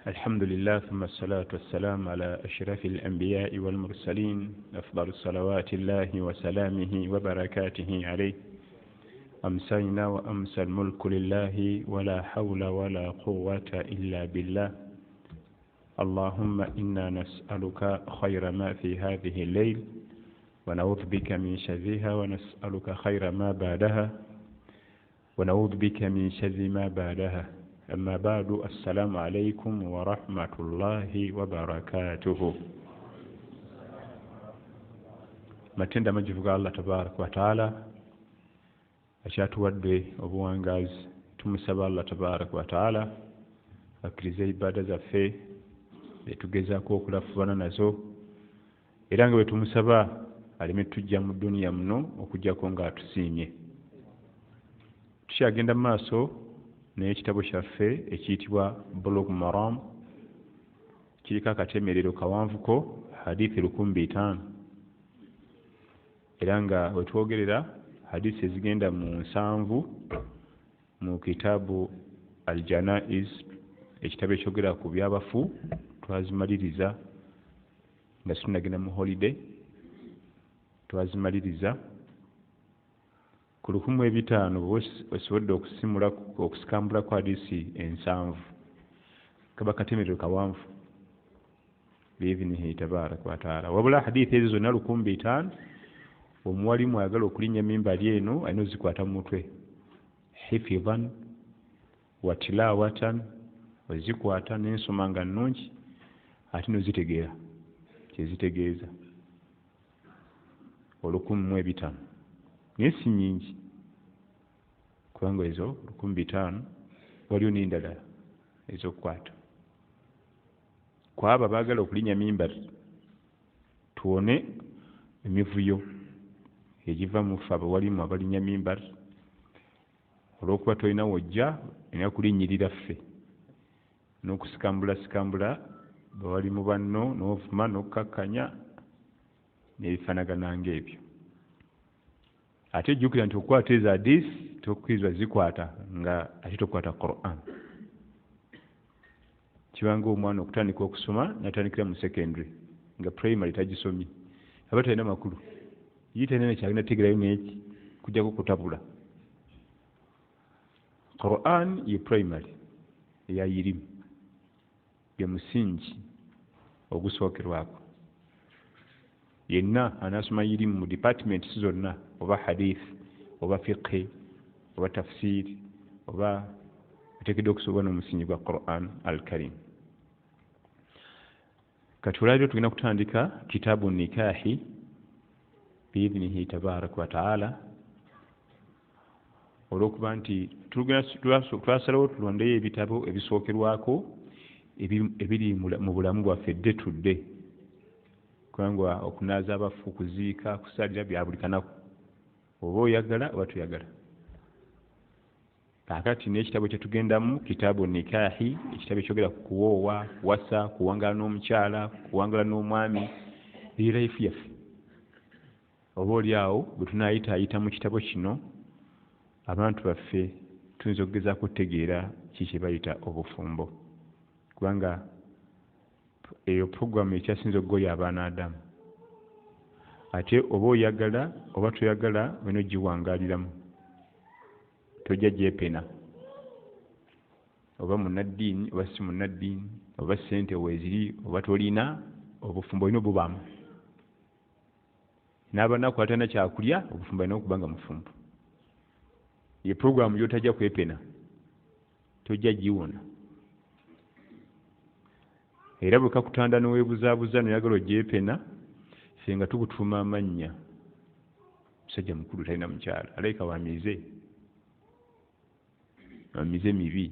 الحمد لله ثم الصلاة والسلام على أشرف الأنبياء والمرسلين أفضل الصلوات الله وسلامه وبركاته عليه. أمسينا وأمسى الملك لله ولا حول ولا قوة إلا بالله. اللهم إنا نسألك خير ما في هذه الليل ونعوذ بك من شرها ونسألك خير ما بعدها ونعوذ بك من شر ما بعدها. أما بعد السلام عليكم ورحمة الله وبركاته. matenda majivuga Allah tabarak wa taala akyatuwadde obuwangazi. Tumusaba Allah tabarak wa taala akkirize ibada zaffe etugezaako okulafubana nazo, era nga bwe tumusaba aleme tujja mu duniya muno okujjako nga atusiimye. Tukyagenda mu maaso n'ekitabo kyaffe ekiyitibwa Bulughul Maram, kiriko akatemerero kawanvuko hadithi 1500, era nga wetwogerera hadithi ezigenda mu 7 mu kitabu Al-Janaiz, ekitabo ekyogera ku byabafu. Twazimaliriza nga tunagenda mu holiday, twazimaliriza ku 1500 wesobodde okusikambula ku hadisi 7 kaba katemerero kawanvu biidhnihi tabaraka wa taala. Wabula hadithi ezo zonna 1500 omuwalimu ayagala okulinnya mimbali eno alina ozikwata mu mutwe, hifidhan wa tilawatan, ozikwata n'ensoma nga nnungi ate n'ozitegeera kyezitegeeza. 1500 naye si nyingi, kubanga ezo 1500 waliwo n'endala ez'okukwata. Kwaba baagala okulinnya mimbari tuwone emivuyo egiva mu ffe abawalimu abalinnya mimbari, olw'okuba tolina wojja olina kulinnyirira ffe n'okusikambula bawalimu banno n'ovuma n'okkakkanya n'ebifaanagana ng'ebyo. Ate jjukira nti okukwata ezo hadisi tokkirizibwa zikwata nga ate tokwata Qur'an. Kibanga omwana okutandika okusoma n'atandikira mu secondary nga primary tagisomye, aba talina makulu, ye talina nekyalina tegerayo neki kujjako kutabula. Qur'an ye primary eyayirimu, ye musingi ogusookerwako. Yenna anasoma yirimu mu department zonna, oba hadith oba fiqh oba tafsir oba ateekeddwa okusobola n'omusingi gwa Qur'an al-Karim. Kati olwaliro tugenda kutandika kitabu nikahi biidhnihi tabaraka wa taala, olw'okuba nti twasalawo tulondeyo ebitabo ebisookerwako ebiri mu bulamu bwaffe dde tudde, kubanga okunaaza abafu, kuziika, kusalira bya buli kanaku, oba oyagala oba toyagala. Kakati n'ekitabo kyetugendamu kitabu nikahi, ekitabo ekyogera ku kuwoowa, kuwasa, kuwangala n'omukyala, kuwangala n'omwami, eri life yaffe. Oba oli awo bwe tunaayitaayita mu kitabo kino, abantu baffe tuyinza okugezaako okutegeera ki kye bayita obufumbo, kubanga eyo programu ekyasinza okugoya abaana Adamu. Ate oba oyagala oba toyagala olina ogiwangaaliramu, tojja gyepena. Oba munnaddiini oba si munnaddiini, oba ssente weeziri oba tolina, obufumbo olina obubaamu. N'abanaku atalina kyakulya, obufumbo alina okuba nga mufumbo. Ye programu gy'otajja kwepena, tojja giwona. Era bwe kakutanda n'oweebuzaabuza n'oyagala ogyepena, ffe nga tukutuuma amannya. Musajja mukulu talina mukyala, alayika wa mize mibi.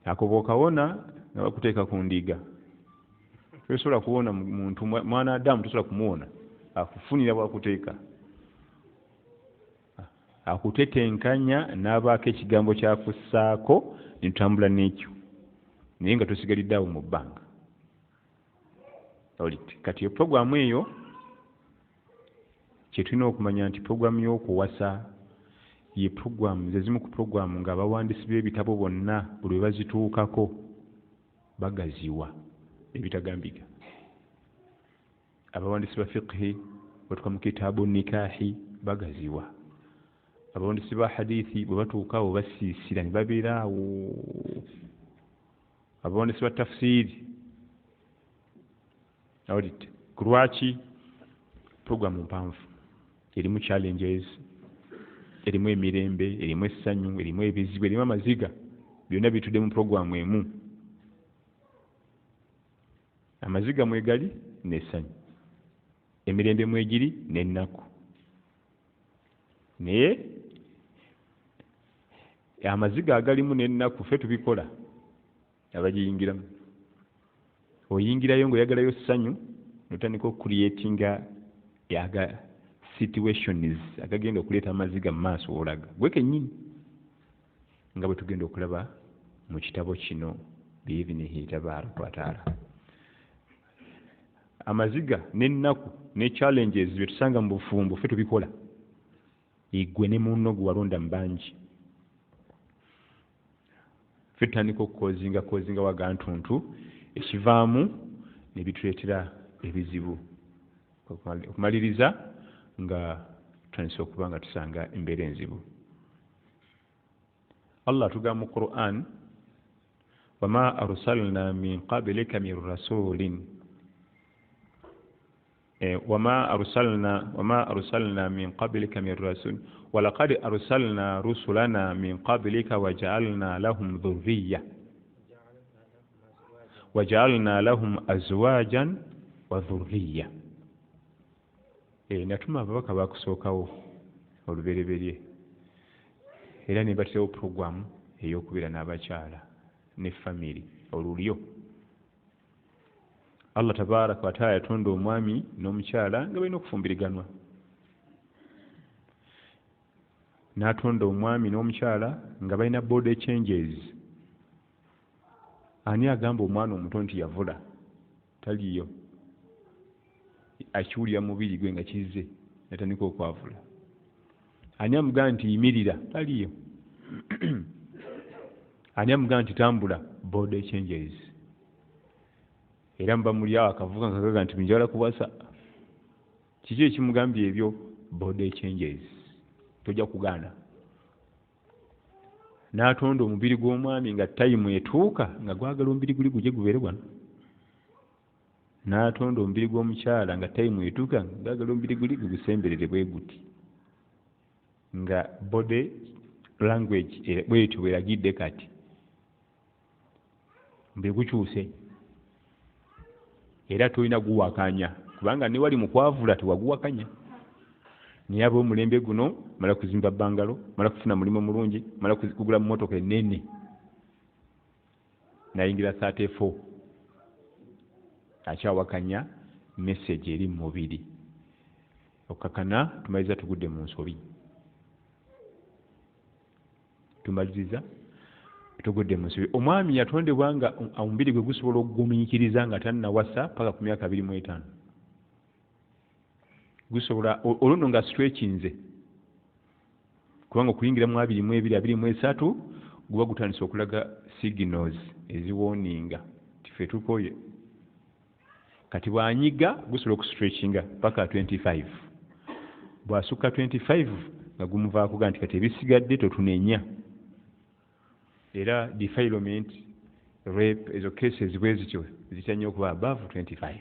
Ako bw'okawona nga bakuteeka ku ndiga. Tosobola kuwona muntu, mwana Adamu tosobola kumuwona, akufunira bwakuteeka. Akutetenkanya n'abaako ekigambo kyakussaako ne tutambula n'ekyo, naye nga tosigalidde awo mu bbanga. Kati programu eyo kye tulina okumanya nti programu y'okuwasa ye programu, ze zimu ku programu nga abawandiisi b'ebitabo bonna buli bazituukako bagaziwa ebitagambika. Abawandiisi ba fiqhi batuka mu kitaabu nikahi bagaziwa. Abawandiisi ba hadithi bwe batuukawo basiisira ne babeeraawo. Abawandiisi ba tafsiri awulidde ku lwaki puroguramu mpanvu erimu challenges, erimu emirembe, erimu essanyu, erimu ebizibu, erimu amaziga, byonna bitudde mu puroguramu emu. Amaziga mwegali n'essanyu, emirembe mwegiri n'ennaku. Naye amaziga agalimu n'ennaku ffe tubikola abagiyingiramu. Oyingirayo ng'oyagalayo ssanyu notandika okucreatinga yaga situations agagenda okuleeta amaziga mu maaso olaga gwe kennyini nga bwe tugenda okulaba mu kitabo kino biidhnihi tabaaraka wa taala. Amaziga n'ennaku ne challenges bye tusanga mu bufumbo ffe tubikola. Igwe ne munno gwe walonda mu bangi. Ffe tutandika okukozinga wagantuntu ekivaamu ne bituleetera ebizibu. Okumaliriza nga tutandise okuba nga tusanga embeera enzibu. Allah atugamba mu Qur'an, wama arsalna min qablika min rasulin وما أرسلنا من قبلك من رسول ولقد أرسلنا رسلنا من قبلك وجعلنا لهم أزواجا وذرية. Natuma ababaka bakusookawo olubereberye era ne bateerawo puroguramu ey'okubeera n'abakyala ne family olulyo. Allah tabaaraka wa taala yatonda omwami n'omukyala nga balina okufumbiriganwa. N'atonda omwami n'omukyala nga balina body changes. Ani agamba omwana omuto nti yavula? Taliyo. Akiwulira mubiri gwe nga kizze natandika okwavula. Ani amugamba nti yimirira? Taliyo. Ani amugamba nti tambula? Body changes. Era mba muli awo akavuga nga kaga nti njagala kuwasa. Kiki ekimugambye ebyo? Body changes. Tojja kugaana. N'atonda omubiri gw'omwami nga tayimu etuuka nga gwagala omubiri guli gujje gubeere wano. N'atonda omubiri gw'omukyala nga tayimu etuuka nga gwagala omubiri guli gugusemberere bwe guti. Nga body language bwetyo bweragidde kati. Mbe gukyuse. Era tolina guwakanya kubanga ne wali mu kwavula tewaguwakanya. Naye ab'omulembe guno mala kuzimba bangalo, mala kufuna mulimu mulungi, mala kugula mmotoka ennene. Nayingira 34. Akyawakanya message eri mu mubiri. Okakana tumaliza tugudde mu nsobi. Tugudde mu nsobi. Omwami yatondebwa nga omubiri gwe gusobola okugumiikiriza nga tannawasa paka ku myaka 25. Gusobola oluno nga stretchinze. Kubanga okuyingira mu 22, 23 guba gutandise okulaga signals eziwoninga tife tukoye. Kati bwanyiga gusobola okustretchinga paka 25. Bwasuka 25 nga gumuvaako ga nti kati ebisigadde totunenya. Era defilement, rape, ezo cases bwe zityo zitanya okuba above 25.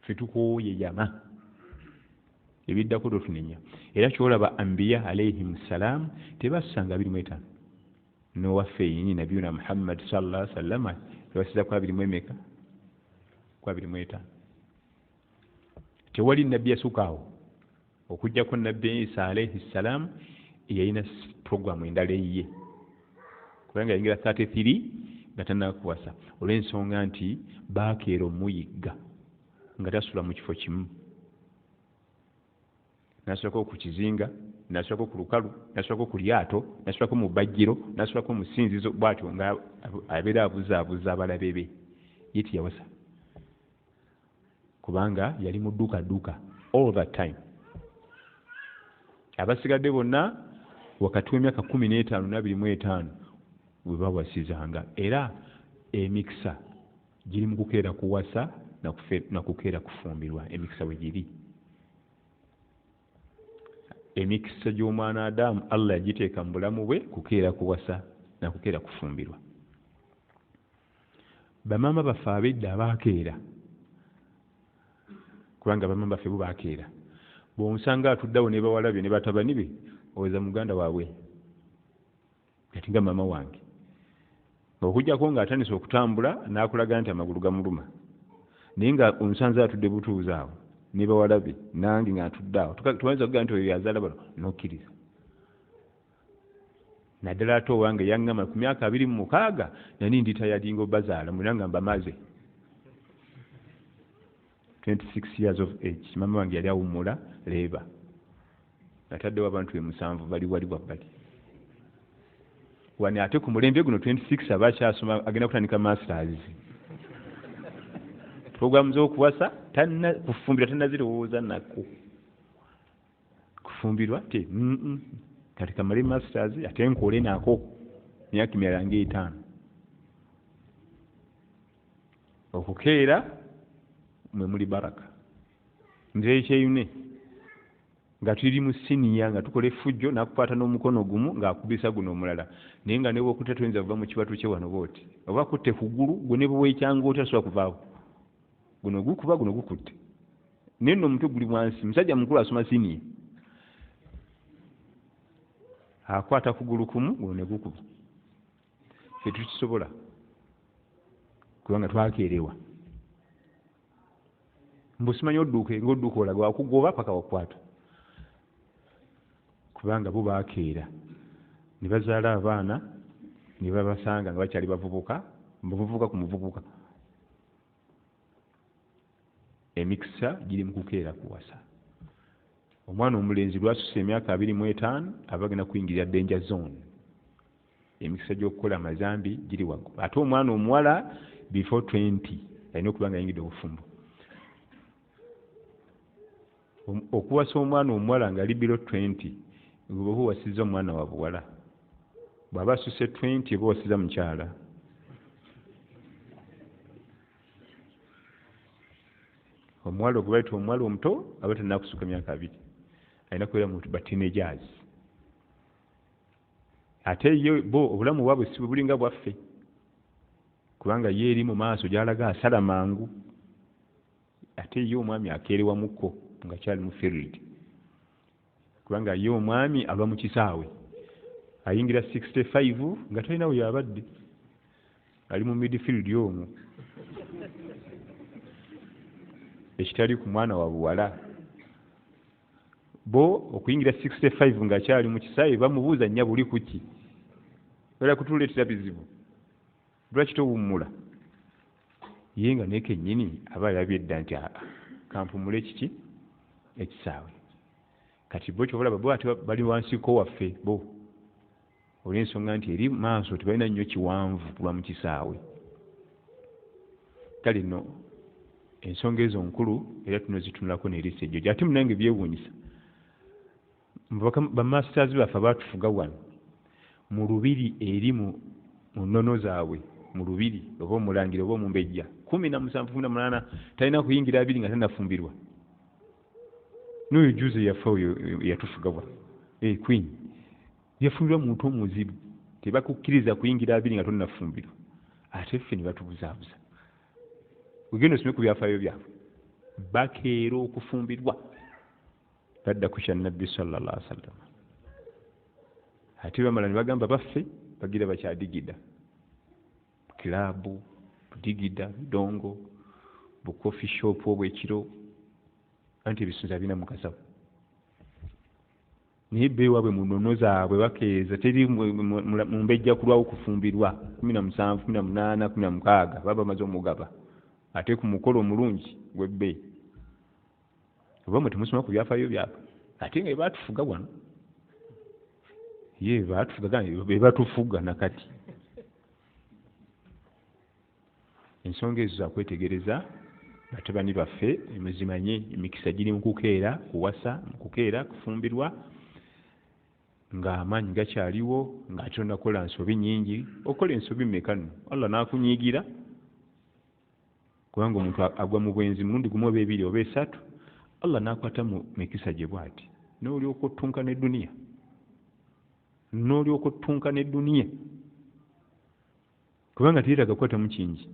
Fetukoye jama. Ebiddako totunenya. Era kyolaba Anbiya alayhim salam tebasanga 25. N'owaffe yennyini Nabiyuna Muhammad sallallahu alaihi wasallam tebasiza kwa 21 kwa 25. Tewali nabbi yasukaawo okujjako Nabbi Isa alayhi salam yalina programu endala eyiye. Kubanga yingira 33 nga tannakuwasa olw'ensonga nti baakeera omuyigga nga tasula mu kifo kimu. Nasulako ku kizinga, nasulako ku lukalu, nasulako ku lyato, nasulako mu bajjiro, nasulako mu ssinzizo bw'atyo nga abeera abuzaabuza abalabe be. Ye tiyawasa kubanga yali mu dduka all that time. Abasigadde bonna wakati w'emyaka 15 na 25 bwe bawasizanga. Era emikisa giri mu kukeera kuwasa na kukeera kufumbirwa. Emikisa we giri, emikisa gy'omwana Adamu Allah yagiteeka mu bulamu bwe kukeera kuwasa na kukeera kufumbirwa. Bamaama baffe ab'edda abaakeera, kubanga bamaama baffe bo baakeera, bw'onsanga atuddawo ne bawala be ne batabani be oweza muganda waabwe kati nga maama wange, okujjako ng'atandise okutambula n'akulaga nti amagulu gamuluma, naye nga onsanze atudde butuuzi awo ne bawala be nange ng'atudde awo tumayinza okugaa nti oyo yazaala bano n'okkiriza. Naddala ate owange yaŋŋama ku myaka 26 nani ndita yalinga bazaala mulina nga mbamaze 26 years of age. Maama wange yali awummula leeba, ataddewo abantu 7 bali wali wabbali wani. Ate ku mulembe guno 26 abakyasoma agenda kutandika masters. Programu z'okuwasa kufumbirwa tannazirowooza nako, kufumbirwa te kati kamale masters ate nkole nako myaka 5. Okukeera mwe muli baraka. Nze ekyeyune nga tuli mu siniya nga tukola effujjo n'akukwata n'omukono gumu ng'akubisa guno omulala, naye nga newe okutte toyinza kuva mu kibatu kye wano booti, oba akutte ku ggulu gwe ne bweweekyanga otya tasobola kuvaawo, guno gukuba guno gukutte, naye nno omutwe guli wansi. Musajja mukulu asoma siniya akwata kugulu kumu guno ne gukuba. Ffe tukisobola kubanga twakeerewa. Mbusimanyi odduuke ng'odduuka olaga wakugoba paka wakwata, kubanga bo baakeera ne bazaala abaana ne babasanga nga bakyali bavubuka, muvubuka ku muvubuka. Emikisa giri mu kukeera kuwasa. Omwana omulenzi lwasusa emyaka 25 aba agenda kuyingirira danger zone. Emikisa gy'okukola amazambi giri waggulu. Ate omwana omuwala before 20 alina okuba nga ayingidde obufumbo. Okuwasa omwana omuwala ng'ali below 20 oba owasizza omwana wa buwala, bw'aba asuse 20 oba owasizza mukyala. Omuwala ogwe bayita omuwala omuto aba tannakusuka myaka 2, alina kubeera mu ba teenagers. Ate ye bo obulamu bwabwe si bulinga bwaffe, kubanga ye eri mu maaso gy'alaga asala mangu. Ate ye omwami akeerewa mukko nga kyali mu field, kubanga ye omwami aba mu kisaawe ayingira 65 nga talina we yabadde, ali mu midfield omwo. Ekitali ku mwana wa buwala. Bo okuyingira 65 nga kyali mu kisaawe bamubuuza nnya buli kuki, era kutuleetera bizibu, lwaki towummula? Ye nga nekennyini aba yabye dda nti kampumule kiki ekisaawe. Kati bo kyobalaba bo ate bali wansiko waffe bo, olw'ensonga nti eri maaso tebalina nnyo kiwanvu kulwa mu kisaawe. Kale nno ensonga ezo nkulu era tunozitunulako n'eriisa ejjo. Ate munange byewuunyisa, bamasters baffe abaatufuga wano mu lubiri eri mu nnono zaabwe, mu lubiri oba omulangira oba omumbejja 17-18 talina kuyingira 2 nga tannafumbirwa. N'oyo juze yaffe oyo yatufuga wano Queen yafumbirwa muntu omuzibu, tebakukkiriza kuyingira 2 nga tonnafumbirwa. Ate ffe ne batubuzaabuza. Ugenda osome ku byafaayo byabwe, bakeera okufumbirwa badda ku kya Nabbi sallallahu alaihi wasallam. Ate bamala ne bagamba baffe bagira bakyadigida kilabu, budigida, bidongo, bukofi shop obwekiro, anti ebisunza bina mukasawo. Naye bbe waabwe mu nnono zaabwe bakeeza teri mu mbejja kulwawo kufumbirwa 17, 18, 16 baba bamaze omugaba. Ate ku mukolo omulungi gw'ebbe oba mwe temusoma ku byafaayo byabwe. Ate nga baatufuga wano, ye baatufuga be batufuga nakati. Ensonga ezo zakwetegereza batabani baffe, muzimanye emikisa giri mu kukeera kuwasa, mu kukeera kufumbirwa, ng'amaanyi gakyaliwo, ng'ate onakola nsobi nnyingi. Okola ensobi mmeka nno Allah n'akunyiigira? kubanga omuntu agwa mu bwenzi mulundi gumu oba ebiri oba esatu Allah n'akwata mu mikisa gye bw'ati n'olyoka ottunka n'edduniya kubanga tiyetaaga kukwatamu kingi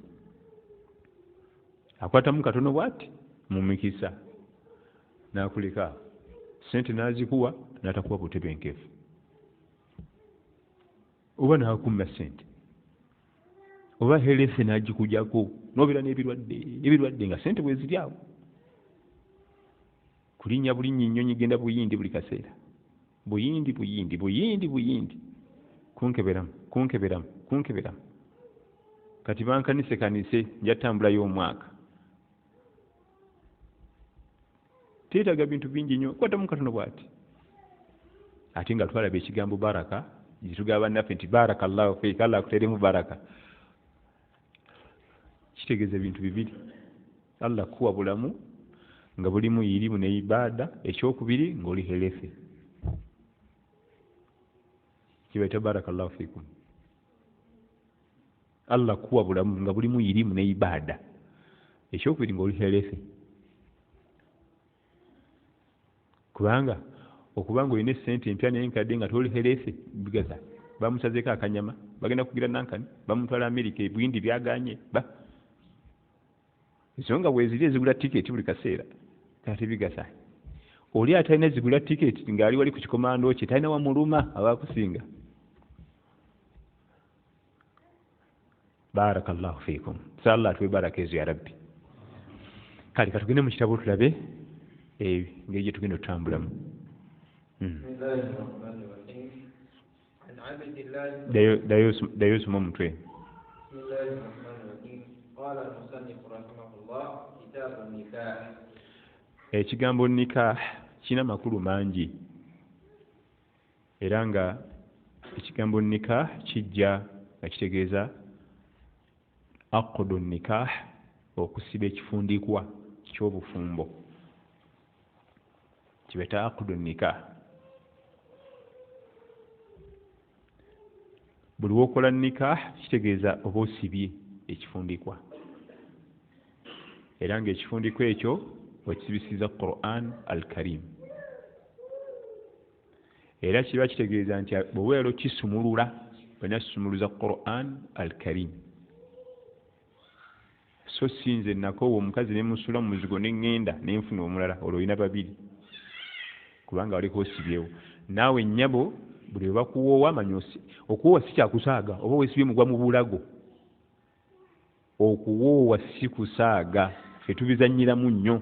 akwatamu katono bw'ati mu mikisa n'akuleka sente n'azikuwa n'atakuwa butebenkeefu oba n'akumma sente oba herese n'agikujjako n'obeera n'ebirwadde nga sente bwe ziri awo kulinnya bulinnya ennyonyi genda buyindi buli kaseera buyindi kunkeberamu kati bankanise nja ttambula y'omwaka teetaaga bintu bingi nnyo kwatamu katono bw'ati ate nga twalaba ekigambo baraka gitugamba bannaffe nti barakallahu fiika Allah akuteremu baraka kitegeeza ebintu bibiri Allah kuwa bulamu nga bulimu irimu ne ibada ekyokubiri ng'oli helefe kibaita barakallahu fiikum Allah kuwa bulamu nga bulimu irimu ne ibada ekyokubiri ng'oli helefe kubanga okubanga olina essente empya naye nkadde nga toli helefe bigaza bamusazeeko akanyama bagenda kugira nankani bamutwala Amerika ebwindi byaganye ensonga bweziri ezigula tiketi buli kaseera kati bigasa oli atalina zigula tiketi ng'ali wali ku kikomando kye talina wamuluma abakusinga barakallahu fiikum Allah atuwe baraka ezo ya rabbi kale katugende mu kitabo tulabe engeri gye tugenda otutambulamu dayo osoma omutwe ekigambo nikah kirina makulu mangi era nga ekigambo nikah kijja nga kitegeeza aqdu nikah okusiba ekifundikwa ky'obufumbo kibeta aqdu nikah buli wokola nikah kitegeeza oba osibye ekifundikwa era nga ekifundikwa ekyo wakisibisiza Quran al-Karim era kiba kitegeeza nti bweweera okisumulula olina kisumuluza Quran al-Karim so sinze nakoowa omukazi ne musula mu muzigo ne ŋŋenda ne nfuna omulala olwo olina babiri kubanga waliko osibyewo naawe nnyabo buli we bakuwoowa amanyosi okuwoowa si kyakusaaga oba weesibye mugwa mu bulago okuwoowa si kusaaga ffe tubizannyiramu nnyo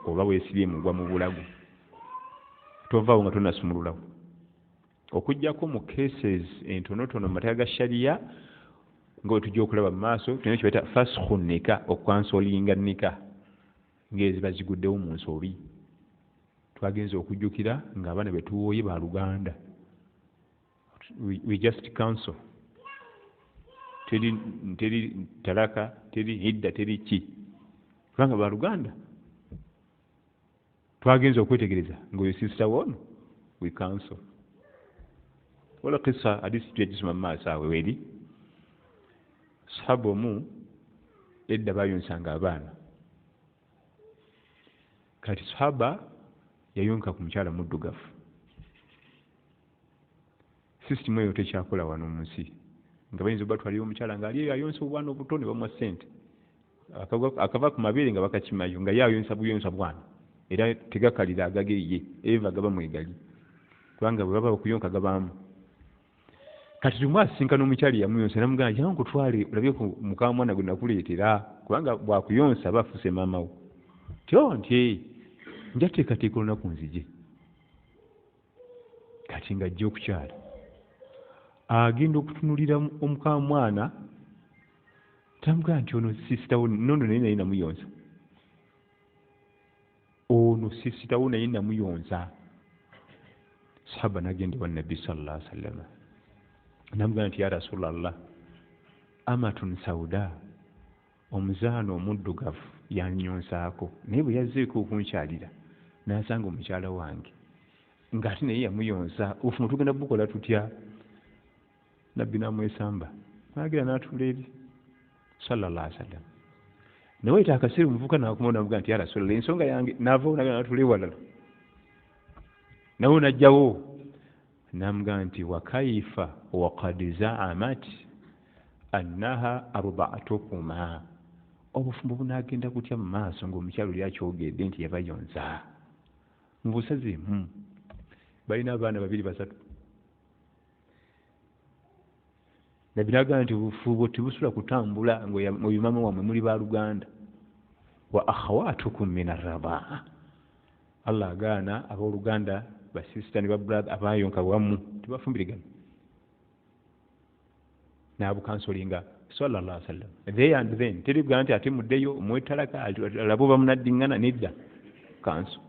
oba weesibye mugwa mu bulago tovaawo nga tonasumululawo okuggyako mu cases entonotono mu mateeka ga shariya nga bwe tujja okulaba mu maaso tulina kibaita fasukhu nika okwansolinga nika ng'eziba ziguddewo mu nsobi twagenza okujjukira ng'abaana be tuwooye ba Luganda we just cancel teri talaka teri hidda teri ki kubanga ba Luganda twagenza okwetegereza ng'oyo sister wono we cancel wala kisa hadisi tuyagisoma mu maaso awe weri sahaba omu edda bayonsanga abaana kati sahaba yayonka ku mukyala muddugavu sisitimu eyo tekyakola wano mu nsi nga bayinza obatwalira omukyala ng'ali eyo ayonsa obwana obuto ne bamuwa ssente akava ku mabeere nga bakakimayo nga ye ayonsa buyonsa bwana era tegakalira agageeye eva gaba mwegali kubanga bwe baba okuyonka gabaamu kati lumu asisinkana omukyali yamuyonsa namugamba jangu nkutwale olabye ku mukama mwana gwe nakuleetera kubanga bwakuyonsa aba afuuse maamawo nti nja teekateeka olunaku nzije kati ng'ajja okukyala agenda okutunulira omukama mwana tamugamba nti ono sisitawo nono naye namuyonsa ono sisitawo naye namuyonsa sahaba n'agenda ewa nabbi sallallahu alaihi wasallam namugamba nti ya rasulallah amatun sauda omuzaana omuddugavu yanyonsaako naye bwe yazzeeko okunkyalira n'asanga omukyala wange ng'ate naye yamuyonsa ofumu tugenda bukola tutya nabbi n'amwesamba n'agira n'atula eri sallallahu alaihi wasallam nawe takasiri omuvubuka nakumona avuga nti ya Rasulullah ensonga yange nava onagana tuli walala nawe najjawo namuga nti wa kaifa wa qad za'amat annaha arba'atukuma obufumbo bunagenda kutya mu maaso ng'omukyalo lyakyogedde nti yabayonza mu busazi balina abaana babiri basatu nabiraga nti obufubo tibusula kutambula ng'oyo mama wamwe muli ba Luganda wa akhawatukum min arrabaa Allah agaana abooluganda basisita ne babrother abayonka wamu tibafumbirigana naabukansolinga sallallahu alaihi wasallam they and then teribga nti ate muddeyo omwetalaka alabo bamunaddiŋŋana nedda kanso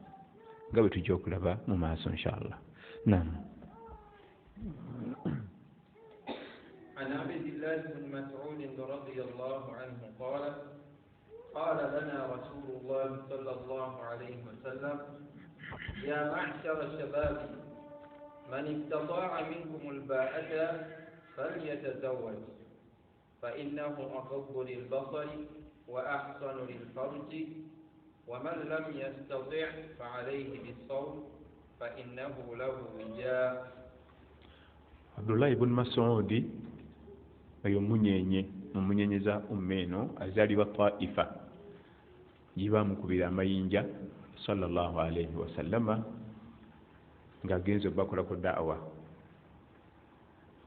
nga bwe tujja okulaba mu maaso inshallah naam. عن عبد الله بن مسعود رضي الله عنه قال قال لنا رسول الله صلى الله عليه وسلم يا معشر الشباب من استطاع منكم الباءة فليتزوج فإنه أغض للبصر وأحسن للفرج ومن لم يستطع فعليه بالصوم فإنه له وجاء. عبد الله بن مسعود oyo munyenye mumunyenyeza ummeeno azaalibwa Taifa yiba mukubira amayinja sallallahu alayhi wasallama ng'agenze okubakolako da'wa.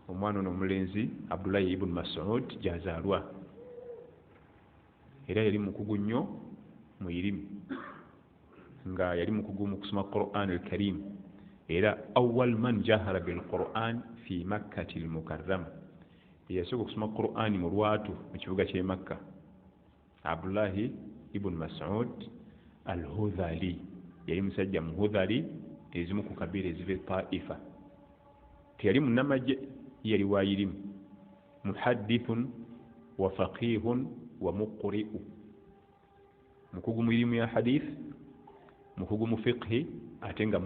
Omwana ono omulenzi Abdullahi ibn Mas'ud gy'azaalwa era yali mukugu nnyo mu irimi nga yali mukugu mu kusoma Qur'an al-Karim era awwal man jahara bil Qur'an fi Makkah al-Mukarrama yasooka okusoma Qur'ani mu lwatu mu kibuga ky'e Makka. Abdullahi ibn Mas'ud al-Hudhali yali musajja mu Hudhali ezimu ku kabira eziva Taifa. Teyali munnamagye, yali waayirimu muhaddithun wa faqihun wa muqri'u, mukugu mu irimu ya hadith, mukugu mu fiqhi ate nga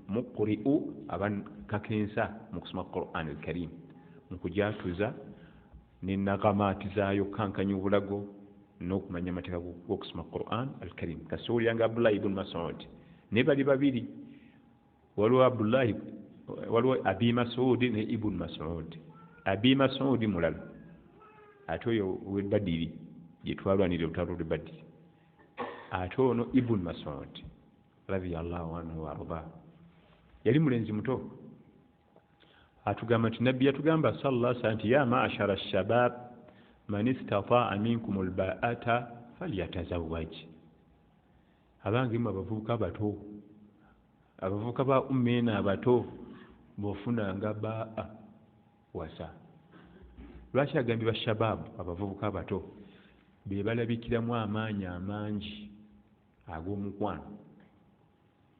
muqri'u abakakensa mu kusoma Qur'an al-Karim mukujatuza n'ennagamaati zaayo kankanya obulago n'okumanya amateeka g'okusoma Qur'an al-Karim. Kasuuliranga Abdullahi ibn Mas'ud ne bali babiri, waliwo Abi Mas'ud ne Ibn Mas'ud. Abi Mas'ud mulala ate oyo w'e Badiri gye twalwanira olutalo lw'e Badiri, ate ono Ibn Mas'ud radiyallahu anhu wa arda yali mulenzi muto. Atugamba nti nabbi yatugamba sallallahu alaihi wasallam nti ya ma'ashara ash-shabab man istata'a minkum al-ba'ata falyatazawwaj. Abange mu abavubuka bato, abavubuka ba ummeena abato b'ofunanga ba'a wasa. Lwaki agambibwa shababu abavubuka abato? Be balabikiramu amaanyi amangi ag'omukwano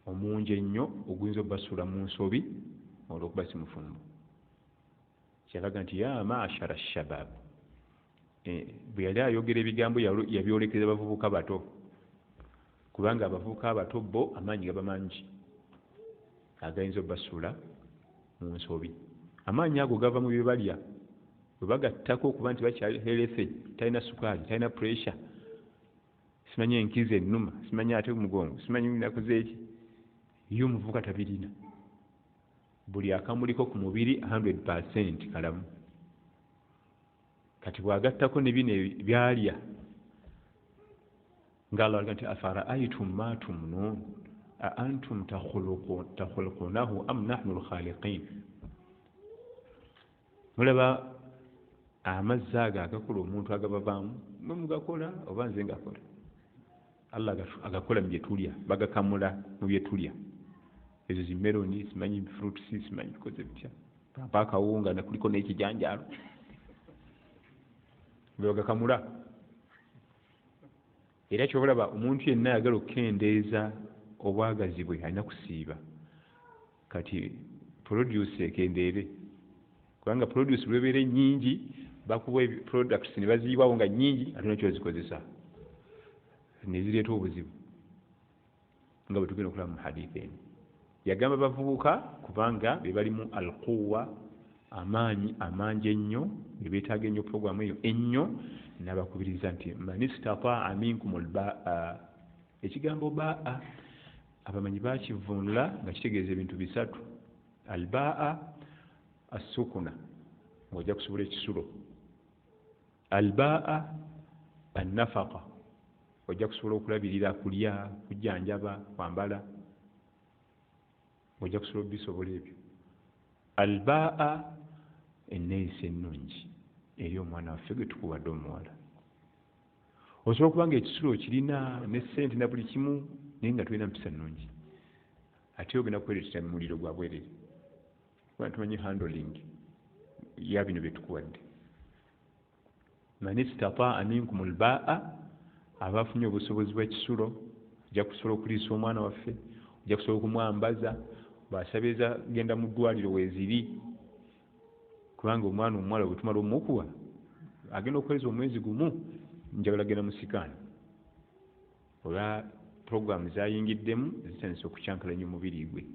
omungi ennyo oguyinza obbasuula mu nsobi olw'okuba si mufumbo. Kyalaga nti ya ma'ashara ash-shabab. Bwe yali ayogera ebigambo yabyolekeza abavubuka bato, kubanga abavubuka abato bo amaanyi gaba mangi agayinza obbasuula mu nsobi. Amaanyi ago gava mu bye balya, bwe bagattako okuba nti bakyaherese, talina sukaali, talina pressure, simanyi enkizo ennuma, simanyi ate umugongo, simanyi nakoze eki, yo omuvubuka tabirina. Buli akamuliko ku mubiri 100% kalamu. Kati bwagattako ne bino byalya ng'Allah agamba nti afara'aytum ma tumnun a antum takhluqunahu am nahnu al-khaliqin. Mulaba amazzi ago agakola omuntu agabavaamu mwe mugakola oba nze ngakola? Allah agakola mu bye tulya, bagakamula mu bye tulya. Ezo zimeroni, simanyi fruit si, simanyi bikoze bitya, akawunga na kuliko n'ekijanjaalo bwebagakamula. Era kyobulaba omuntu yenna ayagala okukendeeza obwagazi bwe alina kusiiba. Kati produce ekendeere, kubanga produce lwebeera nnyingi bakuwa products ne baziyiwawo nga nnyingi ate nakyo zikozesa ne zireeta obuzibu nga bwe tugenda okulaba mu hadithi eno. Yagamba bavubuka kubanga be balimu alquwa amangi ennyo ne beetaaga ennyo puroguramu eyo ennyo n'abakubiriza nti man istataa minkum albaa. Ekigambo baa abamanyi bakivunula nga kitegeeza ebintu bisatu. Albaa assukuna ng'ojja kusobola ekisulo, albaa annafaqa ojja kusobola okulabirira kulya, kujjanjaba, kwambala, ojja kusobola bisobola ebyo. Albaa enneeyisa ennungi eri omwana waffe gwe tukuwadde omuwala. Osobola okuba nga ekisulo kirina ne ssente na buli kimu naye nga tulina mpisa nnungi, ate ogenda kwereetera mu muliro gwa bwerere kuba tumanyi handling ya bino bye tukuwadde. Man istataa minkum albaa, abafunye obusobozi bw'ekisulo ojja kusobola okuliisa omwana waffe, ojja kusobola okumwambaza, bw'asabiza genda mu ddwaliro weeziri, kubanga omwana omuwala bwe tumala omukuwa agenda okukoleza omwezi gumu njagala genda mu sikaani. Olwa puroguramu zayingiddemu zitandise okucyankalanya omubiri gwe.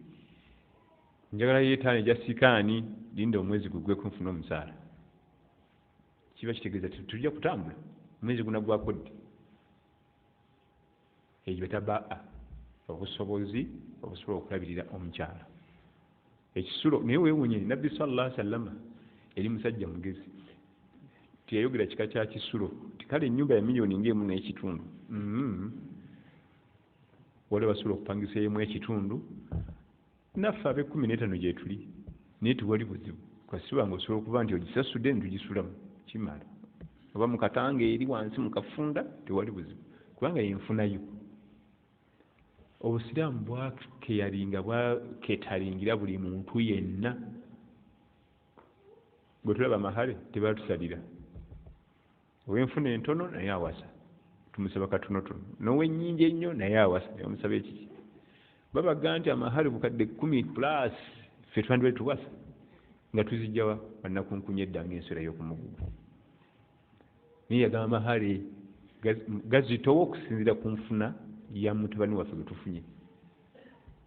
Njagala yeetaano ejya sikaani, linda omwezi gugweko nfuna omusaala. Kiba kitegeeza tujja kutambula omwezi gunagwako ddi. Egyo betabaa obusobozi obusobola okulabirira omukyala. Ekisulo naye weewuunye Nabbi sallallahu alaihi wasallam eri musajja mugezi tiyayogera kika kya kisulo tikale ennyumba ya miliyoni ng'emu n'ekitundu wale basobola okupangisa emu ekitundu naffe ab'e15 gye tuli naye tewali buzibu kwasiba nga osobola okuba nti ogisasudde nitugisulamu kimala oba mu katanga eri wansi mu kafunda tewali buzibu kubanga yenfunayo. Obusiraamu bwakeyalinga bwaketalingira buli muntu yenna. Bwe tulaba amahale tebatusalira ow'enfuna entono naye awasa tumusaba katonotono, n'ow'ennyingi ennyo naye awasa omusaba ekiki. Babaga nti amahale bukadde 10+ ffe twandibadde tuwasa nga tuzijjawa bannakunkunya eddanga enswera y'okumugugu. Naye yagamba amahale gazitowa okusinziira ku nfuna ya mutabani waffe gwe tufunye.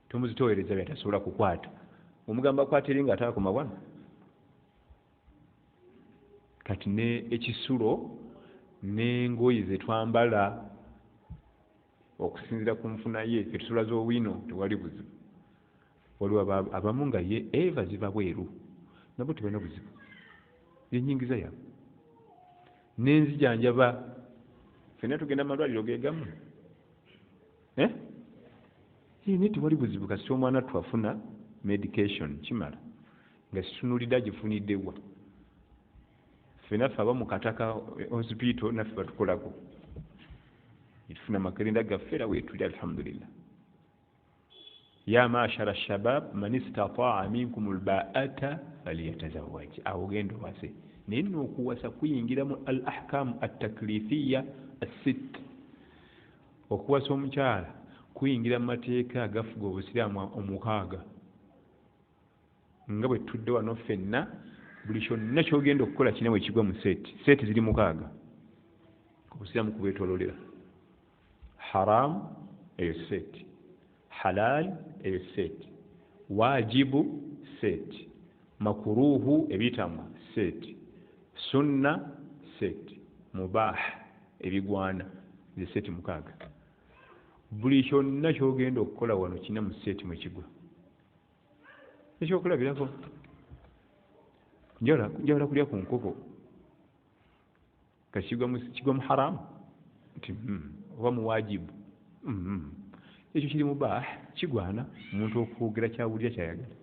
Tomuzitowereza byatasobola kukwata. Omugamba akwata eri nga ataakoma wano. Kati ne ekisulo n'engoye ze twambala okusinziira ku nfuna ye ffe tusula z'owino tewali buzibu. Waliwo abamu nga ye eva ziba bweru nabo tebalina buzibu, yennyingiza yaabwe. N'enzijanjaba ffenna tugenda amalwaliro ge gamu naye tewali buzibu kasita omwana twafuna medication kimala nga situnulidde agifunidde wa. Ffenna ffe aba mu kataka hospital naffe batukolako tufuna makerenda gaffe era weetuli alhamdulillah. Ya maashara shabab man istataa minkum albaata falyatazawwaj. Awo genda owase naye nno okuwasa kuyingira mu al ahkam at-taklifiya as-sitt. Okuwasa omukyala kuyingira mu mateeka agafuga obusiraamu omukaaga. Nga bwe tudde wano ffenna buli kyonna ky'ogenda okukola kina bwe kigwa mu seeti ziri mukaaga obusiraamu kubwetoololera. Haramu eyo seeti, halal eyo seeti, wajibu seeti, makuruhu ebitamwa seeti, sunna seeti, mubah ebigwana ze seeti mukaaga. Buli kyonna ky'ogenda okukola wano kina mu seeti mwe kigwa. Ekyokulabirako njagala kulya ku nkoko kigwa mu haramu nti oba mu wajibu ekyo kiri mubah kigwana omuntu okwogera kyawulira kyayagala.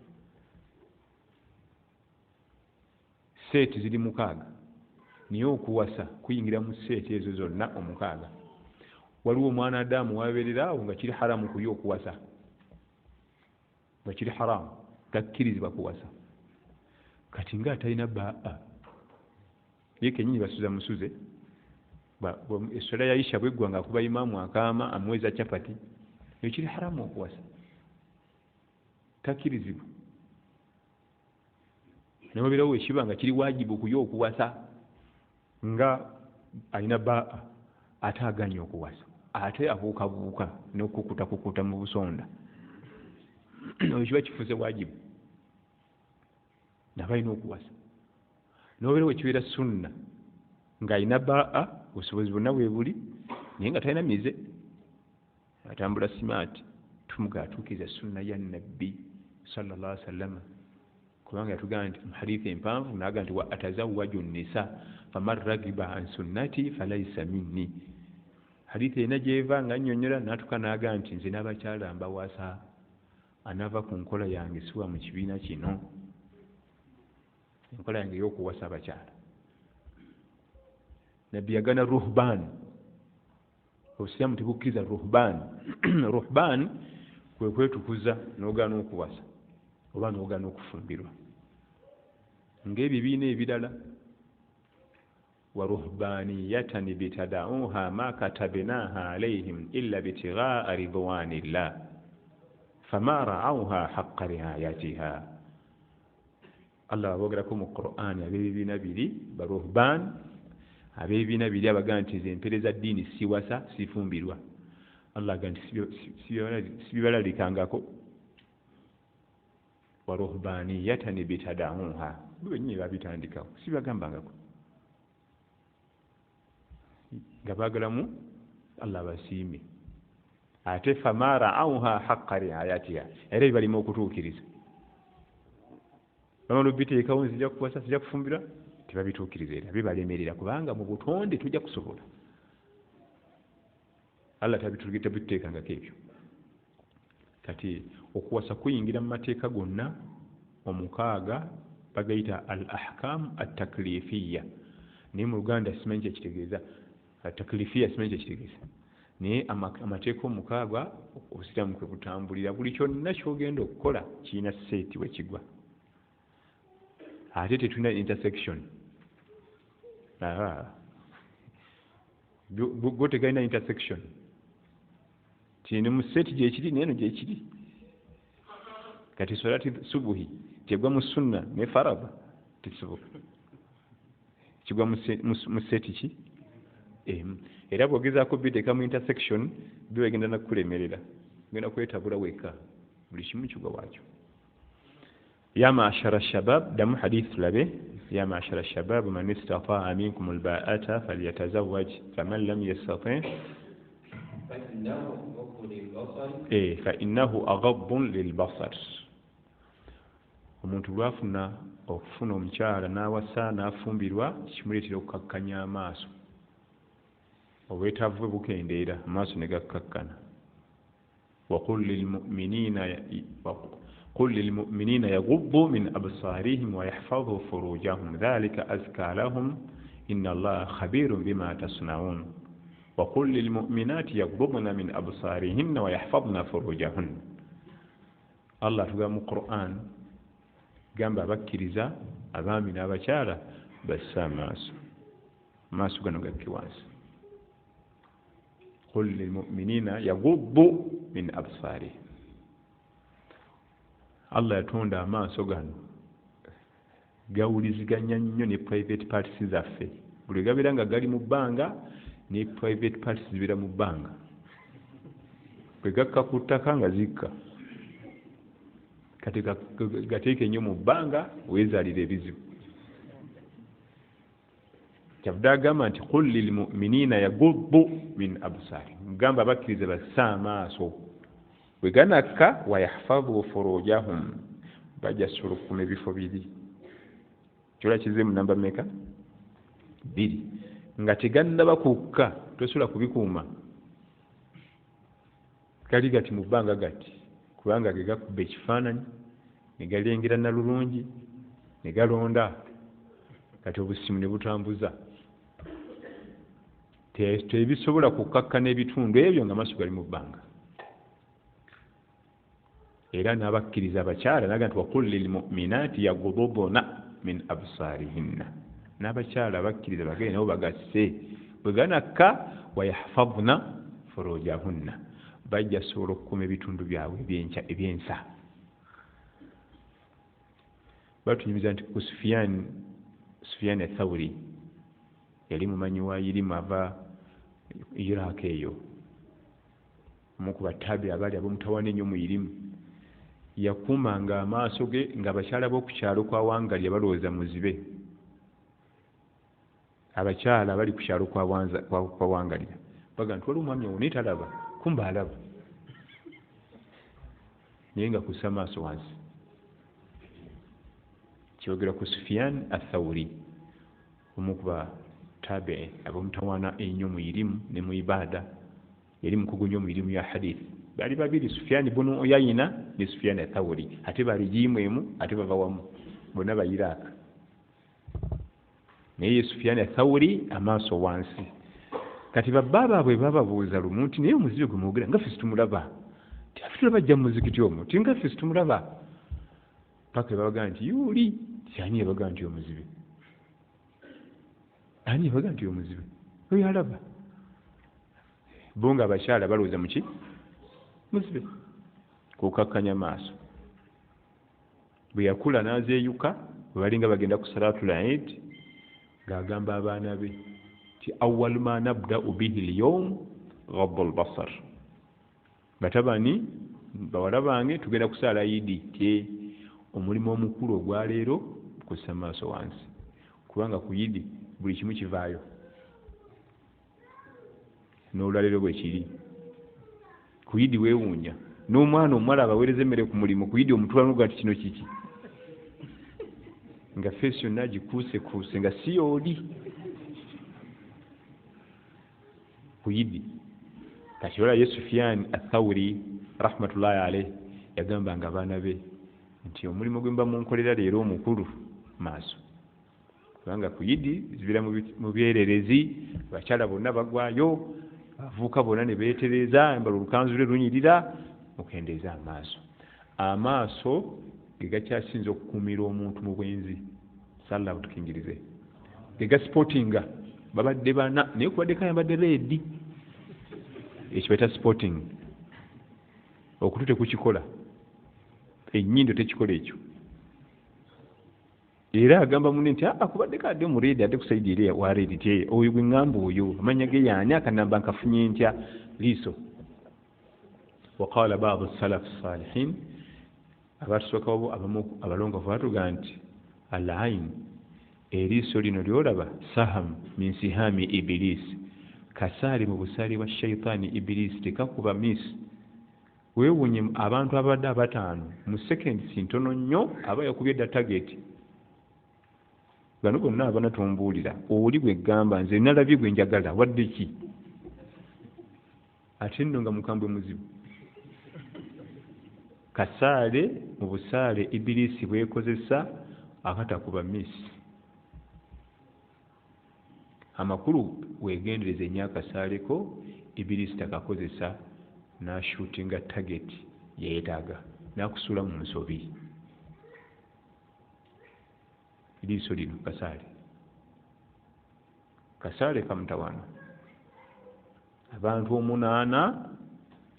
Seeti ziri mukaaga naye okuwasa kuyingira mu seeti ezo zonna omukaaga. Waliwo omwana Adamu wabeerera awo nga kiri haramu kuye okuwasa, nga kiri haramu takkirizibwa kuwasa. Kati nga atalina baa ye kennyini basuza musuze esswala ya Aisha bweggwa nga akuba imaamu akaama amuweza chapati ekyo kiri haramu okuwasa takkirizibwa. Newabeerawo ekiba nga kiri wajibu kuye okuwasa nga alina baa ate aganya okuwasa ate abuukabuuka n'okukutakukuta mu busonda ekyo kiba kifuuse wajibu naba alina okuwasa. n'obeera wekibeera sunna ng'alina baa obusobozi bwonna bwe buli naye nga talina mize atambula simaati tumuga atuukiriza sunna ya nabbi sallallahu alaihi wasallam kubanga yatugamba nti mu hadithi empanvu n'aga nti wa atazawwaju nnisa faman ragiba an sunnati falaysa minni. Hadithi erina gy'eva nga nnyonnyola n'atuuka n'aga nti nze n'abakyala mbawasa anaava ku nkola yange siwa mu kibiina kino, enkola yange ey'okuwasa abakyala. Nabbi yagana ruhban, obusiraamu tebukkiriza ruhban. Ruhban kwe kwetukuza n'ogaana okuwasa oba n'ogaana okufumbirwa ng'ebibiina ebirala. wa ruhbaniyatan ibtada'uha ma katabnaha alayhim illa ibtigha'a ridwanillah fama ra'awha haqqa ri'ayatiha. Allah abogerako mu Qur'an ab'ebibiina biri ba ruhban, ab'ebibiina biri abagamba nti nze mpereza ddiini siwasa sifumbirwa. Allah agamba nti sibibalalikangako. wa ruhbaniyatan ibtada'uha, bennyini babitandikawo sibagambangako nga baagalamu Allah basiime. Ate fama ra'awha haqqa ri'ayatiha, era bibalima okutuukiriza. Bamala biteekawo nzija kuwasa sijja kufumbirwa, tebabituukiriza era bibalemerera kubanga mu butonde tujja kusobola. Allah tabituteekangako ebyo. Kati okuwasa kuyingira mu mateeka gonna omukaaga bagayita al ahkam at-taklifiyya. Naye mu Luganda simanyi kyekitegeeza. Taklifiyya simanyi kyekitegeeza. Naye amateeka omukaaga obusiraamu kwe butambulira, buli kyonna ky'ogenda okukola kirina seeti we kigwa. Ate tetulina intersection. Go tegalina intersection. Kino mu seeti gyekiri n'eno gyekiri. Kati salati subuhi tegwa mu sunna ne faraba tekisoboka. Kigwa mu seeti ki? Era bw'ogezaako biteeka mu intersection biwegenda nakulemerera. Genda kwetabula weka. Buli kimu kigwa waakyo. يا معشر الشباب دم حديث لبه يا معشر الشباب من استطاع منكم الباءة فليتزوج فمن لم يستطع فإنه أغض للبصر. omuntu lwafuna okufuna omukyala n'awasa n'afumbirwa kimuleetera okukakkanya amaaso, obwetaavu bwe bukendeera amaaso ne gakkakkana. قل للمؤمنين يغضوا من أبصارهم ويحفظوا فروجهم ذلك أزكى لهم إن الله خبير بما تصنعون. وقل للمؤمنات يغضبن من أبصارهن ويحفظن فروجهن. الله تقام القرآن قام بكرزا أمامنا بشارة بس ما سكنوا كواس. قل للمؤمنين يغضوا من أبصارهم. Allah yatonda amaaso gano gawuliziganya nnyo ne private parties zaffe. Buli gabeera nga gali mu bbanga ne private parties zibeera mu bbanga. Bwe gakka ku ttaka nga zikka. Kati gateeke nnyo mu bbanga weezaalira ebizibu. Kyavudde agamba nti qul lilmu'minina yaghuddu min absaarihim. Mugamba abakkiriza basse amaaso. Bwe ganakka wayahfadhu furujahum, bajja sulukuma ebifo biri. Kyola kize mu namba mmeka? 2. Nga tegannaba kukka tosobola kubikuuma. Gali gati mu bbanga gati kubanga ge gakubba ekifaananyi ne galengera nalulungi ne galonda kati obusimu ne butambuza. Tebisobola kukakka n'ebitundu ebyo nga maaso gali mu bbanga. Era n'abakkiriza abakyala naga nti waqul lilmu'minati yaghdudna min absarihinna. N'abakyala abakkiriza bagende nabo bagasse bwe ganakka wayahfadhna furujahunna, bajja sobola okukuma ebitundu byabwe ebyensa. Batunyumiza nti ku Sufyan Athawri yali mumanyi wa irimu ava Iraq eyo, omu ku batabi abaali ab'omutawaana ennyo mu irimu. Yakuumanga amaaso ge nga abakyala b'oku kyalo kwa Wangalya balowooza muzibe. abakyala bali ku kyalo kwa Wangalira baga nti wali omwami ono talaba kumba alaba naye nga kussa maaso wansi. Kyogera ku Sufyan ath-Thawri omu ku batabi'i ab'omutawaana ennyo mu irimu ne mu ibaada, yali mukugu nnyo mu irimu ya hadithi. Bali babiri, Sufyan ibn Uyayna ne Sufyan ath-Thawri, ate bali jiimu emu, ate bava wamu, bonna ba Iraq. Naye Sufyan ath-Thawri amaaso wansi. Kati babba bwe bababuuza lumu nti naye omuzibe gwe mwogera nga ffe situmulaba, tulaba ajja mu muzikiti omwo ti nga ffe situmulaba. Paka babaga nti yuli ani yabaga nti omuzibe, ani yabaga nti omuzibe oyo alaba. Bo nga abakyala balowooza muki muzibe kukakkanya maaso. Bwe yakula n'azeeyuka bwe balinga bagenda ku Salatul Eid ng'agamba abaana be ti awwal ma nabda'u bihi al-yawm ghaddu al-basar, batabani bawala bange tugenda kusaala Eid ti omulimu omukulu ogwaleero kussa maaso wansi, kubanga ku Eid buli kimu kivaayo n'olwaleero bwe kiri. Ku Eid weewuunya n'omwana omuwala abaweereza emmere ku mulimu, ku Eid omutwala n'oga nti kino kiki, nga feesi yonna gikuusekuuse nga si yooli ku Eid. Kati olaba Sufyan ath-Thawri rahmatullahi alayhi yagambanga abaana be nti omulimu gwe mba munkolera leero omukulu maaso, kubanga ku Eid zibira mu byererezi, abakyala bonna bagwayo, abavuuka bonna ne beetereza, embala olukanzu lwe lunyirira, mukendeeza amaaso. Amaaso ge gakyasinza okukuumira omuntu mu bwenzi, salla butukingirize, ge gasportinga babadde bana naye kubaddeko ayambadde reedi, ekyo bayita sporting. Okutu tekukikola, ennyindo tekikola ekyo. Era agamba munne nti akubaddeko adde mu reedi, adde ku saidi eri wa reedi ti oyo gwe ŋŋamba oyo, amanya ge yaani, akanamba nkafunye ntya liiso. Waqala ba'du salaf salihin, abatusookawo abamu abalongoofu batuga nti al-ayn, eriiso lino lyolaba, saham min sihami ibilisi, kasaali mu busaali bwa shaitaani ibilisi, tekakuba misi. Weewunye abantu abadde abataano mu sekendi sintono nnyo aba yakubye dda tageti. Bano bonna abana tumbuulira oli bwe gamba nze nalabye gwe njagala wadde ki, ate nno nga mukambwe muzibu. Kasaale mu busaale ibilisi bwekozesa akatakuba misi. Amakulu weegendereze nnyo akasaaleko ibilisi takakozesa n'ashuutinga tageti yeetaaga n'akusuula mu nsobi. Liiso lino kasaale kamutawaana, abantu 8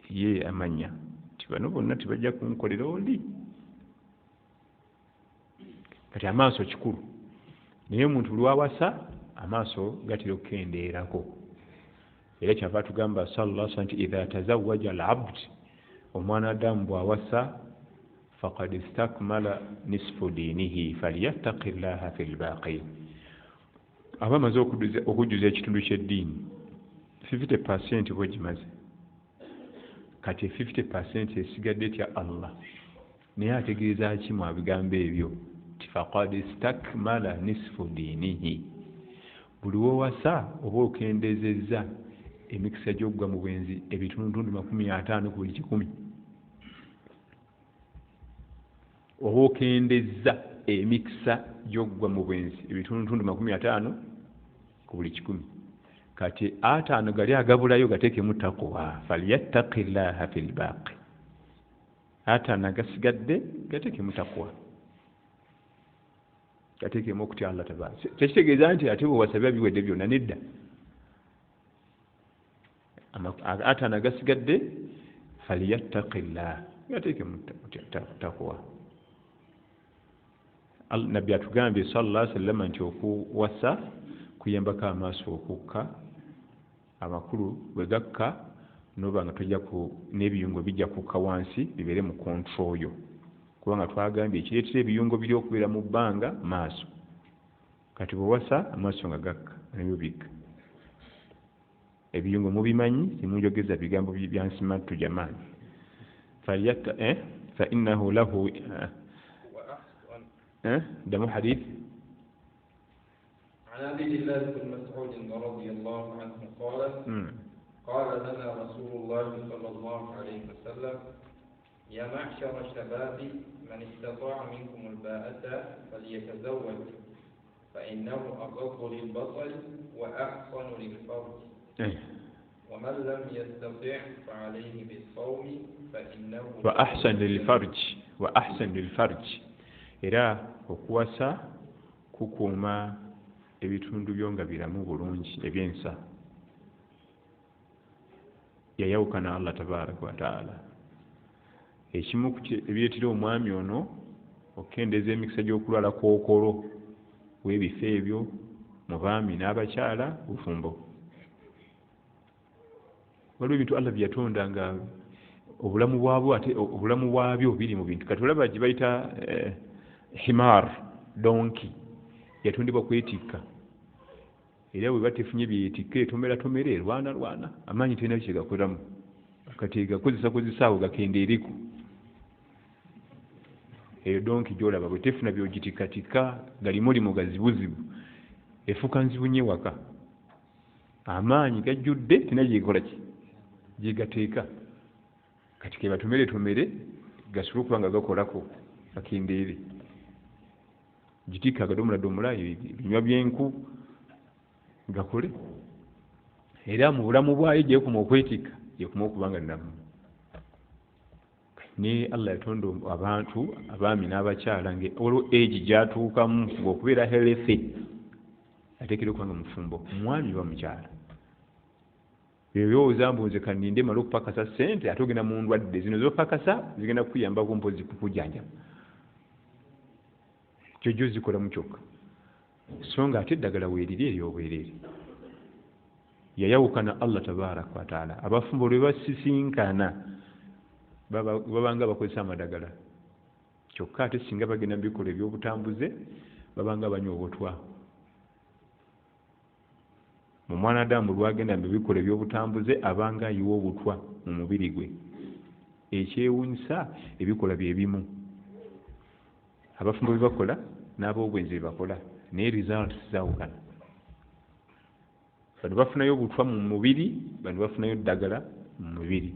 ye amanya ti bano bonna tibajja kunkolera oli. Kati amaaso kikulu, naye omuntu lwawasa amaaso gatera okukendeerako. Era kyava tugamba sallallahu alaihi wasallam idha tazawwaja al-abd, omwana Adamu bwawasa faqad istakmala nisfu dinihi falyattaqi llaha fil baaqi. Aba amaze okujjuza ekitundu ky'eddiini 50% bwe gimaze, kati 50% esigadde etya Allah, naye ategeeza ki mu bigambo ebyo ti faqad istakmala nisfu dinihi. Buli wowasa oba okendezezza emikisa gy'oggwa mu bwenzi ebitundu 50 ku buli 100. Oba okendezza emikisa gy'oggwa mu bwenzi ebitundu 50 ku buli 100. Kati 5 gali agabulayo gateekemu taqwa, falyattaqillaha fil baaqi. 5 agasigadde gateekemu taqwa, gateekemu okutya Allah tabaaraka. Tekitegeeza nti ate bwewasabya biwedde byonna, nedda. 5 agasigadde falyattaqillaha, gateekemu taqwa. Nabbi atugambye sallallahu alaihi wasallam nti okuwasa kuyambako amaaso okukka, amakulu bwe gakka noba nga tojja n'ebiyungo bijja kukka wansi bibeere mu control yo, kubanga twagambye ekireetera ebiyungo biri okubeera mu bbanga maaso. Kati bwe wasa amaaso nga gakka nebibika ebiyungo mubimanyi simunjogeza bigambo byansimattu jamani falyatta fa innahu lahu دم حديث عن أبي الله بن مسعود رضي الله عنه قال قال لنا رسول الله صلى الله عليه وسلم يا معشر الشباب من استطاع منكم الباءة فليتزوج فإنه أغض للبصر وأحصن للفرج ومن لم يستطع فعليه بالصوم فإنه وأحسن للفرج era okuwasa kukuuma ebitundu byo nga biramu bulungi ebyensa yayawukana Allah tabaraka wa taala ekimu ebireetera omwami ono okukendeza emikisa gy'okulwala kookolo w'ebifo ebyo mu baami n'abakyala bufumbo waliwo ebintu Allah byatonda nga obulamu bwabyo biri mu bintu kati olaba gye bayita himar donki yatundibwa kwetikka era bwe batefunye byetikka etomera erwana amaanyi terina kyegakoramu kati gakozesa awo gakenda eriku eyo donki gyolaba bwe tefuna byogitikkatikka galimu gazibuzibu efuuka nzibu nnyo ewaka amaanyi gajjudde terina gyegakola ki gyegateeka kati kebatomere gasobole okuba nga gakolako gakenda eri gitika agadomola ebinywa byenku gakole era mu bulamu bwayo gyekuma okwetikka gyekuma okuba nga namu ne Allah yatonda abantu abaami n'abakyala olwo egi gyatuukamu ng'okubeera healthy ateekera okuba nga mufumbo mwami ba mukyala byolowooza mbu nze kaninde mala okupakasa ssente ate ogenda mu ndwadde zino zopakasa zigenda kukuyambako mpozi kukujjanjaba jojo zikola mu kyokka so nga ate eddagala weeriri ery'obwereere yayawukana Allah tabaraka wa taala abafumbo lwe basisinkana babanga bakozesa amadagala kyokka ate singa bagenda mu bikola ebyobutambuze babanga banywa obutwa mu mwanadamu lwagenda mu bikola ebyobutambuze abanga ayiwa obutwa mu mubiri gwe ekyewunyisa ebikola bye bimu abafumbo bebakola n'ab'obwenzi bebakola naye results zawukana bano bafunayo obutwa mu mubiri bano bafunayo ddagala mu mubiri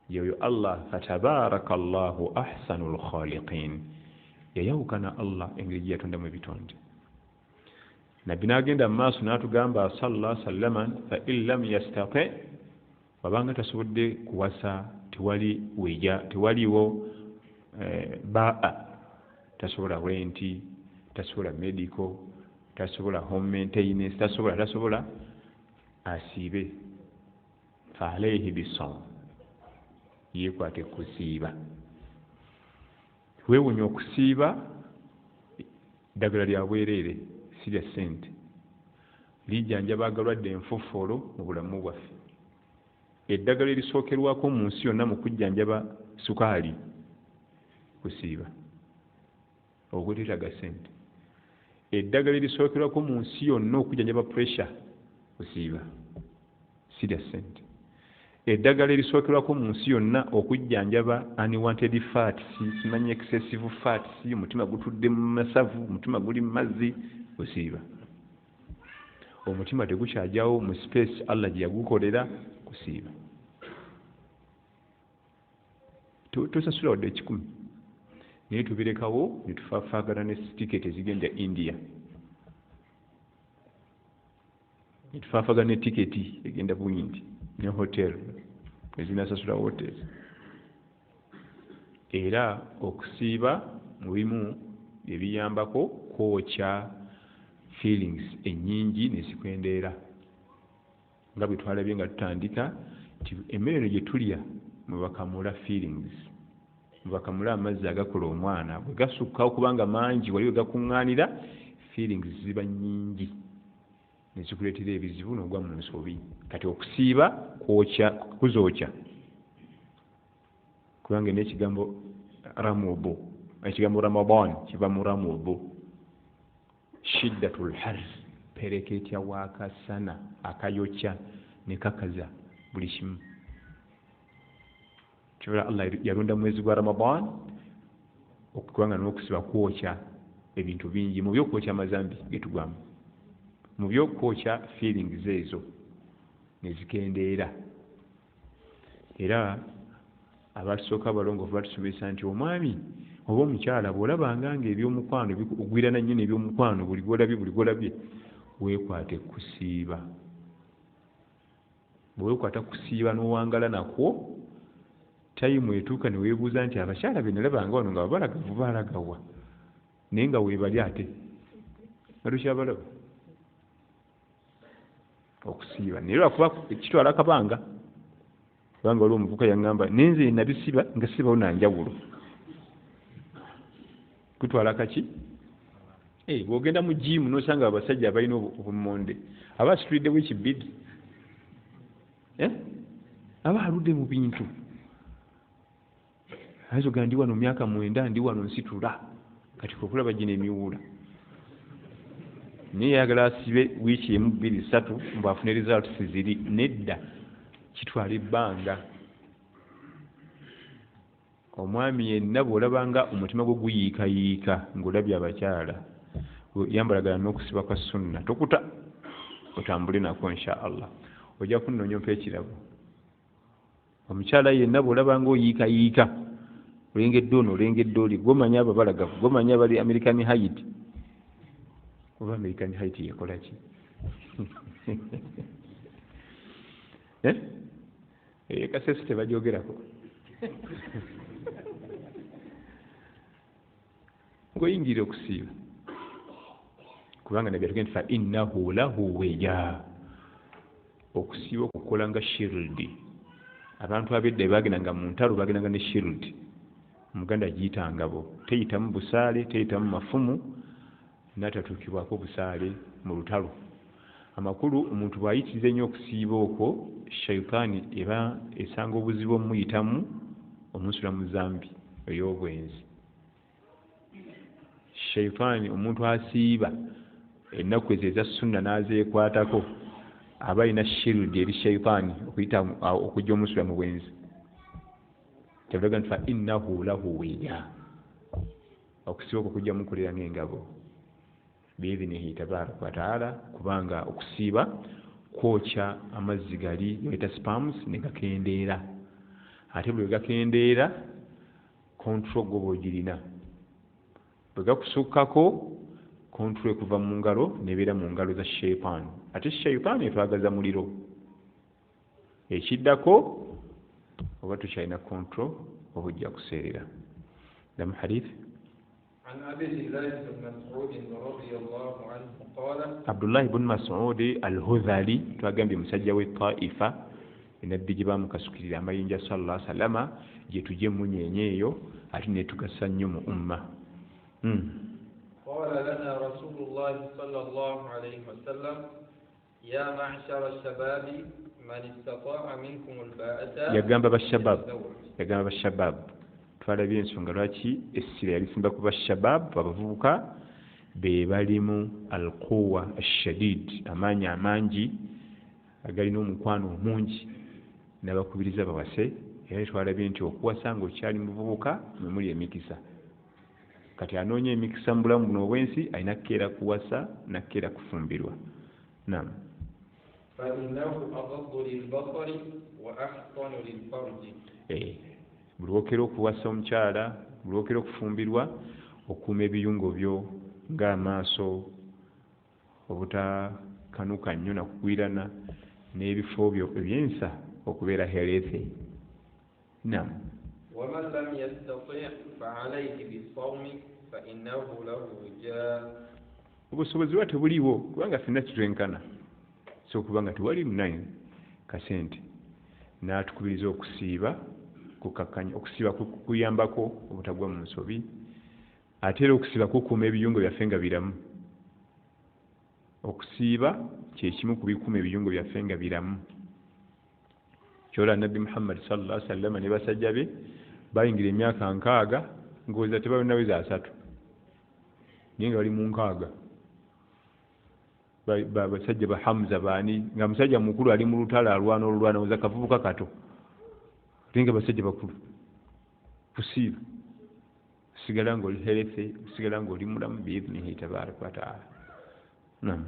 yoyo Allah fatabaraka Allahu ahsanul khaliqin yayawukana Allah engeri gye yatondamu ebitonde nabbi n'agenda mu maaso n'atugamba sallallahu alaihi wasallam fa in lam yastati wabanga tasobodde kuwasa tewaliwo baa tasobola renti tasobola medical tasobola home maintenance tasobola asiibe fa alayhi bisawm yekwate kusiiba weewunya okusiiba ddagala lya bwereere si lya ssente lijjanjaba agalwadde enfuffolo mu bulamu bwaffe eddagala erisookerwako mu nsi yonna mu kujjanjaba sukaali kusiiba ogwetetaga ssente eddagala erisookerwako mu nsi yonna okujjanjaba pressure kusiiba si lya ssente eddagala erisookerwako mu nsi yonna okujjanjaba unwanted fats simanyi excessive fats omutima gutudde mu masavu omutima guli mu mazzi kusiiba omutima tegukyajyawo mu space Allah gye yagukolera kusiiba tosasula wadde 10 naye tubirekawo ne tufaafaagana ne tiketi ezigenda India ne tufaafagana ne tiketi egenda Buhindi ne hotel ezinasasula hotel era okusiiba mu bimu ebiyambako kwokya feelings ennyingi nezikwendeera nga bwe twalabye nga tutandika nti emmere eno gye tulya mwe bakamula feelings mwe bakamula amazzi agakola omwana bwe gasukka okubanga mangi wali we gakuŋŋaanira feelings ziba nnyingi nezikuleetera ebizibu n'ogwa mu nsobi kati okusiiba kuzookya kubanga n'ekigambo ramubu ekigambo ramadan kiva mu ramubu shiddatul harr pereketya wakasana akayokya ne kakaza buli kimu. Kyokka Allah yalonda mwezi gwa Ramadan okubanga n'okusiba kwokya ebintu bingi, mu byokwokya amazambi getugwamu, mu byokwokya feelings ezo nezikendeera. Era abasooka abalongoofu batusomesa nti omwami oba omukyala bw'olabanga nga ebyomukwano ogwirana nnyo n'ebyomukwano buli gwolabye weekwate kusiiba. Bwe weekwata kusiiba n'owangala nakwo, tayimu etuuka ne weebuuza nti abakyala be nalabanga wano nga babalagavu balagawa naye nga weebali ate balukyabalaba okusiiba. Naye lwakuba kitwala akabanga, kubanga waliwo omuvuka yaŋŋamba nenze nabisiba nga sibawo nanjawulo. Kutwala kaki? Bw'ogenda mu jiimu n'osanga abasajja abalina obumonde aba asituliddewo ekibidi, aba aludde mu bintu. Azoga ndi wano myaka 9 ndi wano nsitula kati okulaba gino emiwuula. Naye yagala asibe wiiki emu 2-3 mbu afune results ziri. Nedda, kitwala ebbanga. Omwami yenna bw'olabanga omutima gwe guyiikayiika ng'olabye abakyala, yambalagana n'okusiba kwa sunna, tokuta otambule nako insha Allah, ojja kunnoonya ompa ekirabo. Omukyala yenna bw'olabanga oyiikayiika, olengedde ono olengedde oli, gwomanya abo balagavu, gwomanya bali American Height. Oba American Height yekola ki? Kasese tebagyogerako. Ngoyingira okusiiba kubanga nabbi atugenda fa innahu lahu wija. Okusiiba okukola nga shield. Abantu ab'edda bagendanga mu ntalo bagendanga ne shield. Omuganda giyitangabo, teyitamu busaale, teyitamu mafumu, n'atatuukibwako busaale mu lutalo. Amakulu omuntu bw'ayitiriza ennyo okusiiba okwo, shayitaani eba esanga obuzibu omuyitamu omusula mu zambi ey'obwenzi. Shayitaani omuntu asiiba ennaku ezo eza sunna n'azeekwatako aba alina shield eri shayitaani okujja omusula mu bwenzi. Kyavulaga nti fa innahu lahu wija. Okusiiba okwo kujja mukolera ng'engabo biidhinihi tabaaraka wa taala, kubanga okusiiba kwokya amazzi gali yayita spams ne gakendeera. Ate bwe gakendeera control goba ogirina. Bwe gakusukkako control ekuva mu ngalo nebeera mu ngalo za shayitaani. Ate shayitaani etwagaza muliro. Ekiddako oba tukyalina control oba ojja kuseerera. Damu hadith عن أبي الله بن مسعود رضي الله عنه قال عبد الله بن مسعود الهذلي twagambye musajja w'e Taifa enabbi gye baamukasukirira amayinja sallallahu alaihi wasallam gye tujje munyenye eyo ate ne tugasa nnyo mu umma. قال لنا رسول الله صلى الله عليه وسلم يا معشر الشباب من استطاع منكم الباءة. yagamba bashabab twalabye ensonga lwaki essira yalisimba ku bashabab abavubuka be balimu alquwa ashadid, amaanyi amangi agalina omukwano omungi n'abakubiriza bawase. Era twalabye nti okuwasa ng'okyali muvubuka mwe muli emikisa. Kati anoonya emikisa mu bulamu buno obwensi alina kukeera kuwasa nakkeera kufumbirwa. Naam. فإنه أغض للبصر وأحصن للفرج. Buli lwokera okuwasa omukyala, buli lwokera okufumbirwa, okuuma ebiyungo byo ng'amaaso, obutakanuka nnyo nakugwirana, n'ebifo byo ebyensa okubeera healthy. Naam. ومن لم يستطع فعليه بالصوم فإنه له وجاء. Obusobozi bwa tebuliiwo kubanga ffenna kitwenkana. So kubanga tewali munayi kasente n'atukubiriza okusiiba, kukakanya okusiiba kuyambako obutagwa mu nsobi, ate era okusiiba kukuuma ebiyungo byaffe nga biramu. Okusiiba kye kimu ku bikuuma ebiyungo byaffe nga biramu. Kyola Nabbi Muhammad sallallahu alaihi wasallam ne basajja be bayingira emyaka 6 ng'oza tebalina weza 3 naye nga bali mu 6. basajja ba Hamza baani nga musajja mukulu ali mu lutalo alwana oza kavubuka kato linga basajja bakulu kusiiba sigala ng'oli healthy sigala ng'oli mulamu biidhnihi tabaraka wa taala. Naam.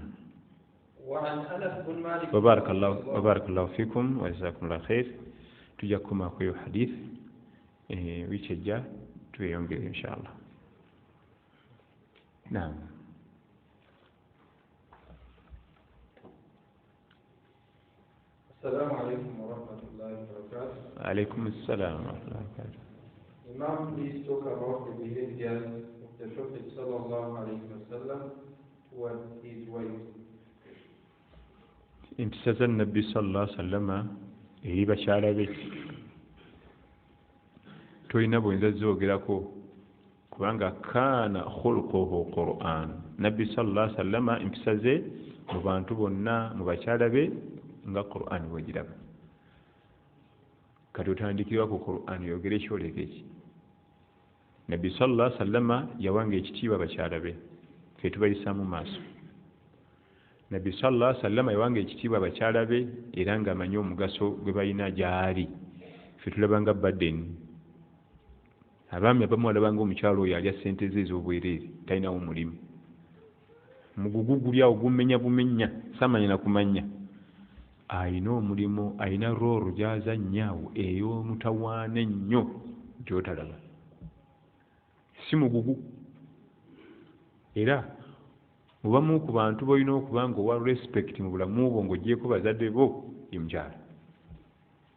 وعن أنس بن مالك وبارك الله فيكم وجزاكم الله خير. tujja kukomaako eyo hadith wiiki ejja tweyongere inshallah. Naam. السلام عليكم ورحمة الله وبركاته. وعليكم السلام ورحمة الله وبركاته. Imam, please talk about the behavior of the Prophet sallallahu alaihi wasallam towards his wife. Empisa za Nabbi sallallahu alaihi wasallama eri bakyala be tolina bwinza zoogerako kubanga kaana khuluquhu Qur'an. Nabbi sallallahu alaihi wasallama empisa ze mu bantu bonna mu bakyala be nga Qur'an bwegiraba. Kati otandikirwa ku Qur'an yogere ekyoleka eki. Nabbi sallallahu alaihi wasallama yawanga ekitiibwa bakyala be fe tubayisaamu maaso. Nabbi sallallahu alaihi wasallama yawanga ekitiibwa bakyala be era ng'amanyi omugaso gwe balina gy'ali. Fe tulabanga burden. Abaami abamu alabanga omukyalo oyo alya ssente ze ez'obwereere talinawo mulimu. Mugugu guli awo gumenya bumenya samanya na kumanya. Ayina omulimu ayina rooro gy'azannyawo ey'omutawaana ennyo gy'otalaba. Si mugugu. Era mubamu ku bantu boyina okuba ng'owa respect mu bulamu bwo ng'ogyeko bazadde bo ye mukyala.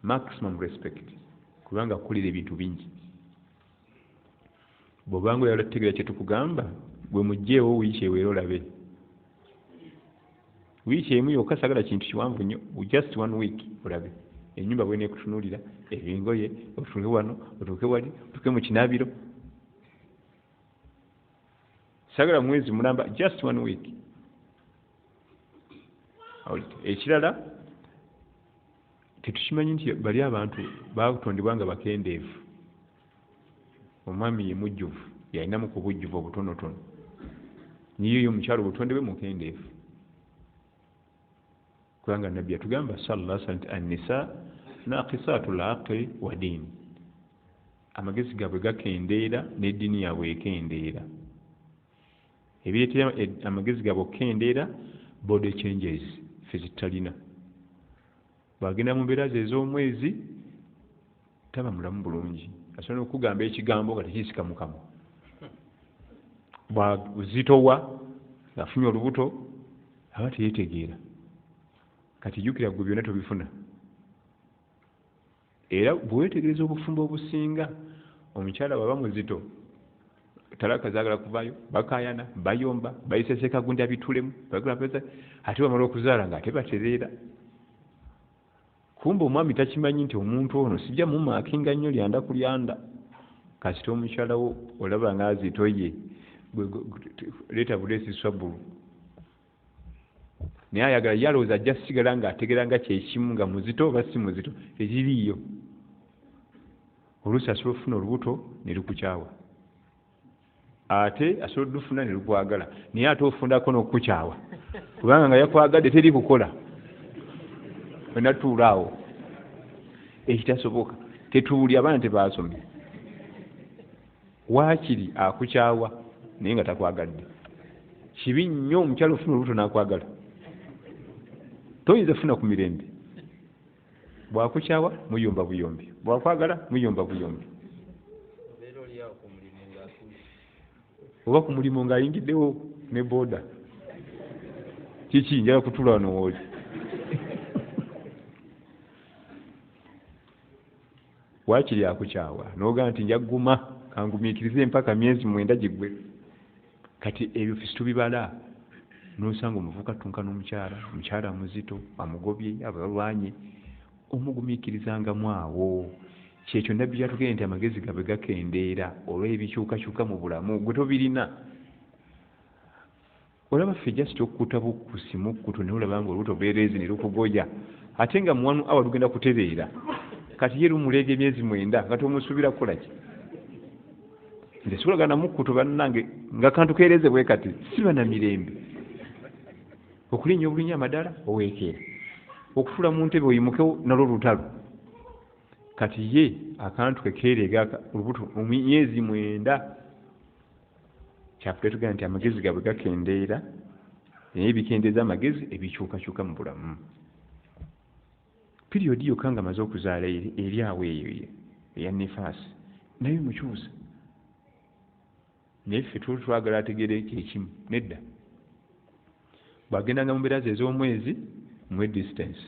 Maximum respect kubanga akulira ebintu bingi. Bw'obanga oyagala tutegeera kye tukugamba gwe mugyeewo wiiki eweera olabe. Wiiki emu yokka sagala kintu kiwanvu nnyo, just 1 week olabe ennyumba bw'eneekutunuulira ebingoye otuuke wano otuuke wali otuuke mu kinaabiro. Sagala mwezi mulamba, just 1 week. Ekirala tetukimanyi nti bali abantu baakutondebwa nga bakendeevu. Omwami ye mujjuvu yalinamu ku bujjuvu obutonotono. Niyo omukyalo obutonde bwe mukendeevu. Kubanga Nabbi yatugamba sallallahu alaihi wasallam an-nisa naqisatul aqli wa din. Amagezi gaabwe gakendeera n'eddiini yaabwe ekendeera. Ebireetera amagezi gaabwe okukendeera body changes fe zitalina. Bw'agenda mu mbeera ze ez'omwezi taba mulamu bulungi. Asobola okugamba ekigambo nga tekiyisika mu kamwa. Bw'azitowa afunye olubuto aba teyeetegeera. Kati jjukira gwe byonna tobifuna. Era bwewetegereza obufumbo obusinga omukyala bw'aba muzito talaka zaagala kuvaayo bakaayana bayomba bayiseseka gundi abitulemu bagula pesa ate bamala okuzaala ng'ate batereera. Kumbe omwami takimanyi nti omuntu ono sijja mumaakinga nnyo lyanda ku lyanda. Kasita omukyala wo olaba ng'azitoye leeta buleesi swabulu. Naye ayagala yalowooza ajja sigala ng'ategeera nga kyekimu nga muzito oba si muzito tekiriiyo. Oluusi asobola okufuna olubuto ne lukukyawa. Ate asobola olufuna ne lukwagala naye ate ofundako n'okukukyawa kubanga nga yakwagadde teri kukola. Wenatuula awo ekitasoboka tetuuli abaana tebaasomye. Waakiri akukyawa naye nga takwagadde. Kibi nnyo omukyala ofuna olubuto n'akwagala. Toyinza funa ku mirembe. Bw'akukyawa muyomba buyombi, bw'akwagala muyomba buyombi. Oba ku mulimu ng'ayingiddewo ne booda. Kiki njala kutuula wano wooli. Waakiri akukyawa n'ogamba nti njaguma kangumiikirize mpaka myezi 9 giggwe. Kati ebyo fisi tubibala n'osanga omuvuka tunka n'omukyala muzito amugobye abalwanye omugumiikirizangamu awo. Kyekyo Nabbi yatugenda nti amagezi gabe gakendeera olw'ebikyukakyuka mu bulamu gwe tobirina. Olaba ffe just okkuta bukkusi mukkuto naye olaba nga olubuto bwereezi ne lukugoya ate nga muwanu awa lugenda kutereera. Kati ye lumuleega emyezi 9 nga tomusuubira kukola ki? Nze sikulagana mukkuto bannange nga kantu keereze bwe kati siba na mirembe. okulinnya obulinya amadala oweekera, okutuula mu ntebe oyimukewo nalwo lutalo. Kati ye akantu kekeereega olubuto emyezi 9 kyaffe tugamba nti amagezi gabwe gakendeera naye ebikendeeza amagezi ebikyukakyuka mu bulamu. Piriyodi yokka nga amaze okuzaala eri awo eyo eya nifaasi naye mukyusa. Naye ffe twagala ategeere ekimu nedda. Bw'agendanga mu mbeera ze ez'omwezi mwe distance,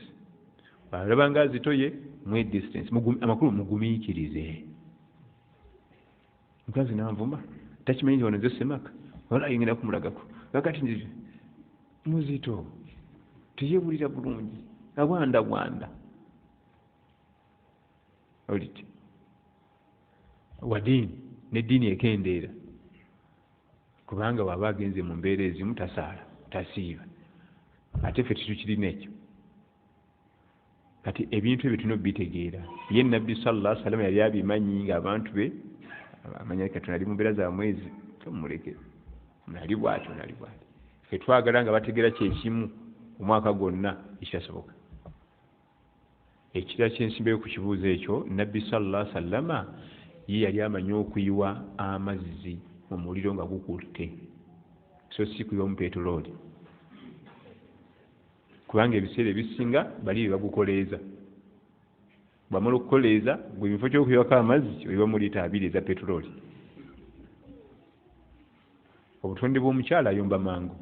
bw'alaba nga azitoye mwe distance, amakulu mugumiikirize. Mukazi n'anvuma takimanyi nti wano nze Semaka wala ngenda kumulagako kakati nti muzito teyewulira bulungi abwandabwanda oliti wadiini n'eddiini ekendeera kubanga waba agenze mu mbeera ezimu tasaala tasiiba ate ffe tetukirina ekyo. Kati ebintu ebyo tulina obitegeera. Ye Nabbi sallallahu alaihi wasallam yali abimanyi ng'abantu be amanya Katonda ali mu mbeera za mwezi tomuleke nali bw'atyo. Ffe twagala nga bategeera kyekimu omwaka gwonna ekitasoboka. Ekirala kyensimbayo ku kibuuzo ekyo, Nabbi sallallahu alaihi wasallam ye yali amanyi okuyiwa amazzi mu muliro nga gukutte, so si kuyiwa mu petroli, kubanga ebiseera ebisinga bali bagukoleeza. Bw'amala okukoleeza gwe bifo ky'okuyiwako amazzi oyiwa mu lita 2 eza petroli. Obutonde bw'omukyala ayomba mangu,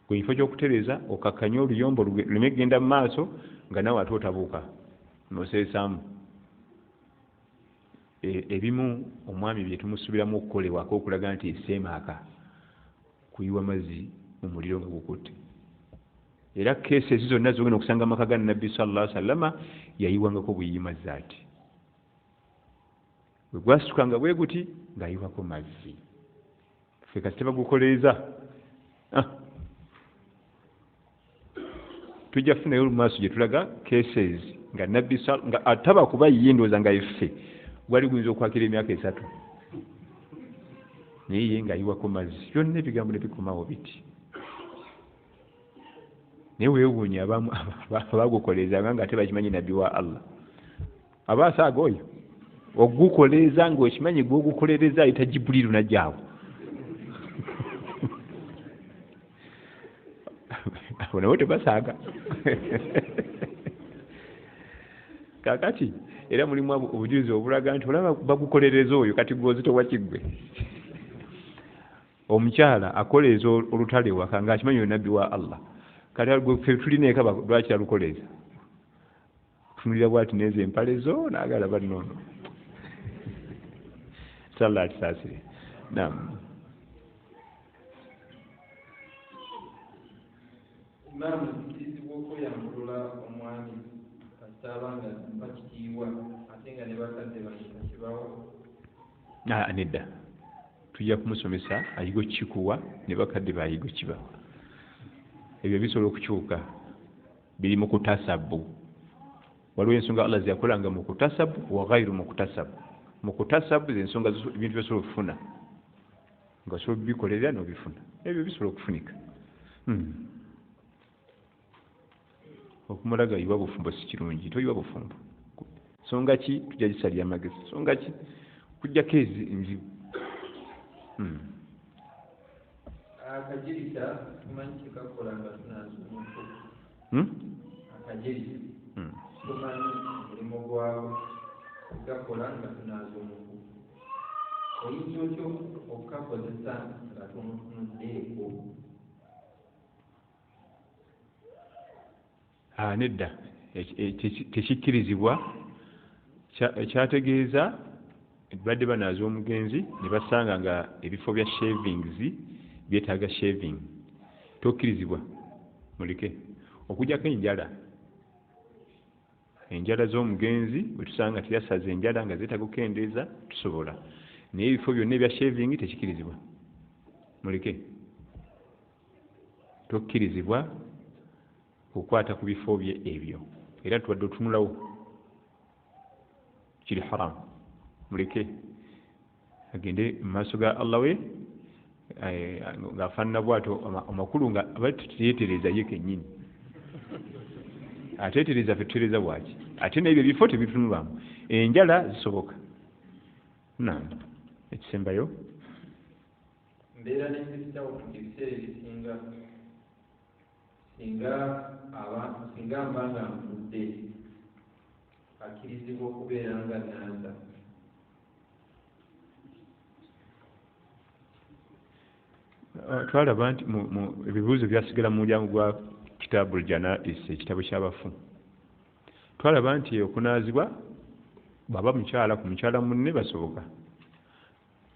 gwe bifo ky'okutereeza okakkanya oluyombo luleme kugenda mu maaso nga nawe ate otabuuka n'oseesaamu. Ebimu omwami bye tumusuubiramu okukolewako okulaga nti eseemaaka kuyiwa mazzi mu muliro nga gukutte. Era keesi ezi zonna zogenda okusanga amaka ga Nabbi sallallahu alaihi wasallam yayiwangako buyiyi mazzi ati. Bwe gwasitukanga bwe guti ng'ayiwako mazzi. Ffe kasi tebagukoleeza. Tujja kufunayo olumaaso gye tulaga cases nga Nabbi nga ataba kuba ye ndowooza nga effe gwali guyinza okwakira emyaka 3 naye ye ng'ayiwako mazzi. Byonna ebigambo ne bikomawo biti. Naye weewuunya abagukoleezanga nga ate bakimanyi Nabbi wa Allah. Abaasaaga oyo ogukoleeza ng'okimanyi gw'ogukolereza ayita Jibuliru najjaawo. Abo nabo tebasaaga. Kakati era mulimu obujulizi obulaga nti olaba bagukolereza oyo kati gw'ozito wakiggwe. Omukyala akoleeza olutale waka ng'akimanyi oyo Nabbi wa Allah. Kati ffe tulina eka lwaki alukoleeza? Tunulira bw'ati n'ezo empale zo n'agala bannono. Sallah atisaasire. Naam. Imam kizibwa okuyambulula omwami kasitaba nga bakitiibwa ate nga ne bakadde bakibawo. Nedda. Tujja kumusomesa ayigo kikuwa ne bakadde bayigo kibawa. Ebyo bisobola okukyuka biri mu kutasabu. Waliwo ensonga Allah ziyakolanga mu kutasabu wa ghairu mu kutasabu. Mu kutasabu z'ensonga ebintu byosobola okufuna nga osobola kubikolerera n'obifuna. Ebyo bisobola okufunika. Okumulaga yiwa bufumbo si kirungi, toyiwa bufumbo. Nsonga ki tujja gisalya amagezi? Nsonga ki kujjako enzibu. Akajirita tumanyi kikakola nga tunaaza omuntu. Akajirita tumanyi mulimu gwabo gakola nga tunaaza omuntu. Oyinza otyo okukakozesa nga tunuddeeko. Nedda tekikkirizibwa. Ekyategeeza badde banaaza omugenzi ne basanga nga ebifo bya shavings byetaaga shaving. Tokkirizibwa muleke okujjako enjala z'omugenzi bwe tusanga teyasaza enjala nga zeetaaga okukendeeza tusobola, naye ebifo byonna ebya shaving tekikkirizibwa muleke. Tokkirizibwa okukwata ku bifo bye ebyo, era tuwadde otunulawo kiri haramu muleke agende mu maaso ga Allah we ng'afaanana bw'atyo amakulu nga teyeetereza ye kennyini ateetereza ffe tutereeza bwaki ate n'ebyo ebifo tebitunulwamu enjala zisoboka. Ekisembayo mbeera n'ekisitawo mu biseera ebisinga singa mba nga nfudde akkirizibwa okubeera nga naaza. Twalaba nti ebibuuzo byasigala mu mulyango gwa Kitaabul Janais, ekitabo ky'abafu. Twalaba nti okunaazibwa bw'aba mukyala ku mukyala munne basoboka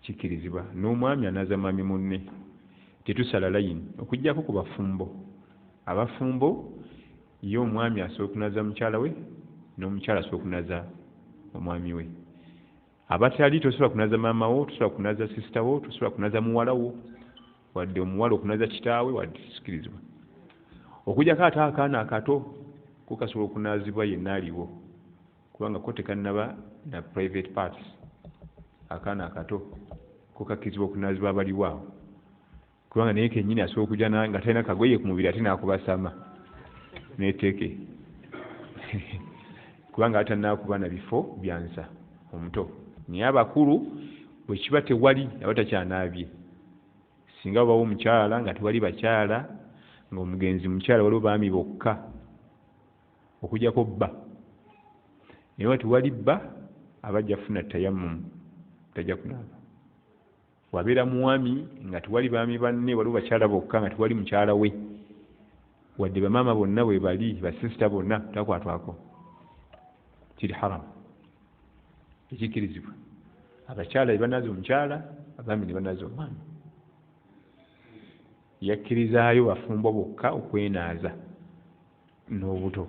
kikkirizibwa, n'omwami anaaza mwami munne tetusala layini okuggyako ku bafumbo. Abafumbo ye omwami asobola okunaaza mukyala we n'omukyala asobola okunaaza omwami we. Abatali tosobola kunaaza maama wo, tosobola kunaaza sisita wo, tosobola kunaaza muwala wo, wadde omuwala okunaaza kitaawe, wadde kisikkirizibwa. Okuggyako ate akaana akato ko kasobola okunaazibwa yenna aliwo, kubanga ko tekannaba na private parts. Akaana akato ko kakkirizibwa okunaazibwa abaliwo awo, kubanga naye kennyini asobola okujja nga talina kagoye ku mubiri ate n'akubasama n'eteeke kubanga atanaakuba na bifo byansa omuto. Naye abakulu bwe kiba tewali abatakyanaabye, singa wabawo omukyala nga tewali bakyala, ng'omugenzi mukyala waliwo baami bokka okugyako bba, naye wa tewali bba abajja kufuna tayammumu, tajja kunaaba. Wabeera mwami nga tewali baami banne, waliwo bakyala bokka nga tewali mukyala we, wadde bamaama bonna bwe bali, basisita bonna, takwatwako, kiri haramu, ekikkirizibwa. Abakyala be banaaza omukyala, abaami ne banaaza omwami. Yakkirizaayo bafumbo bokka okwenaaza n'obuto,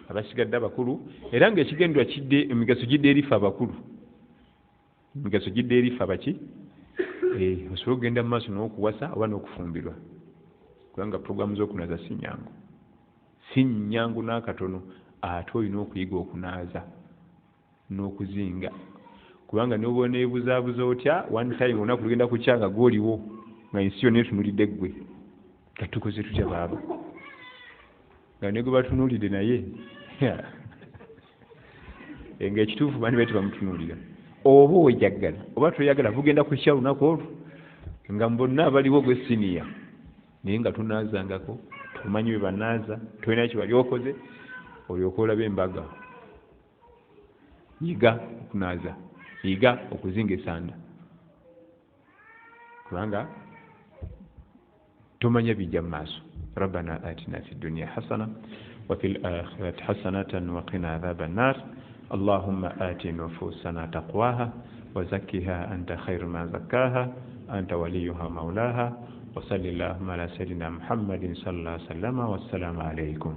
abasigadde abakulu. Era ng'ekigendwa kidde, emigaso gidde erifa abakulu, emigaso gidde erifa abaki, osobola okugenda mu maaso n'okuwasa oba n'okufumbirwa, kubanga puroguramu z'okunaaza si nnyangu n'akatono. Ate olina okuyiga okunaaza n'okuzinga, kubanga n'oba neebuzaabuza otya, one time olunaku lugenda kukya nga gw'oliwo, nga ensi yonna etunulidde ggwe, nga tukoze tutya baaba, nga ne gwe batunuulidde naye ng'ekituufu bandi bali tebamutunuulira. Oba ojagala oba toyagala, bugenda kukya olunaku olwo nga bonna abaliwo gwe siniya, naye nga tunaazangako, tumanyi bwe banaaza, tolina kye bali okoze, olyoka olaba embaga. Yiga okunaaza, yiga okuzinga esanda, kubanga tomanya bijja mu maaso. Rabbana atina fi dunya hasana wa fil akhirati hasanatan wa qina adhaban nar. اللهم آت نفوسنا تقواها وزكها أنت خير ما زكاها أنت وليها مولاها وصل اللهم على سيدنا محمد صلى الله عليه وسلم والسلام عليكم.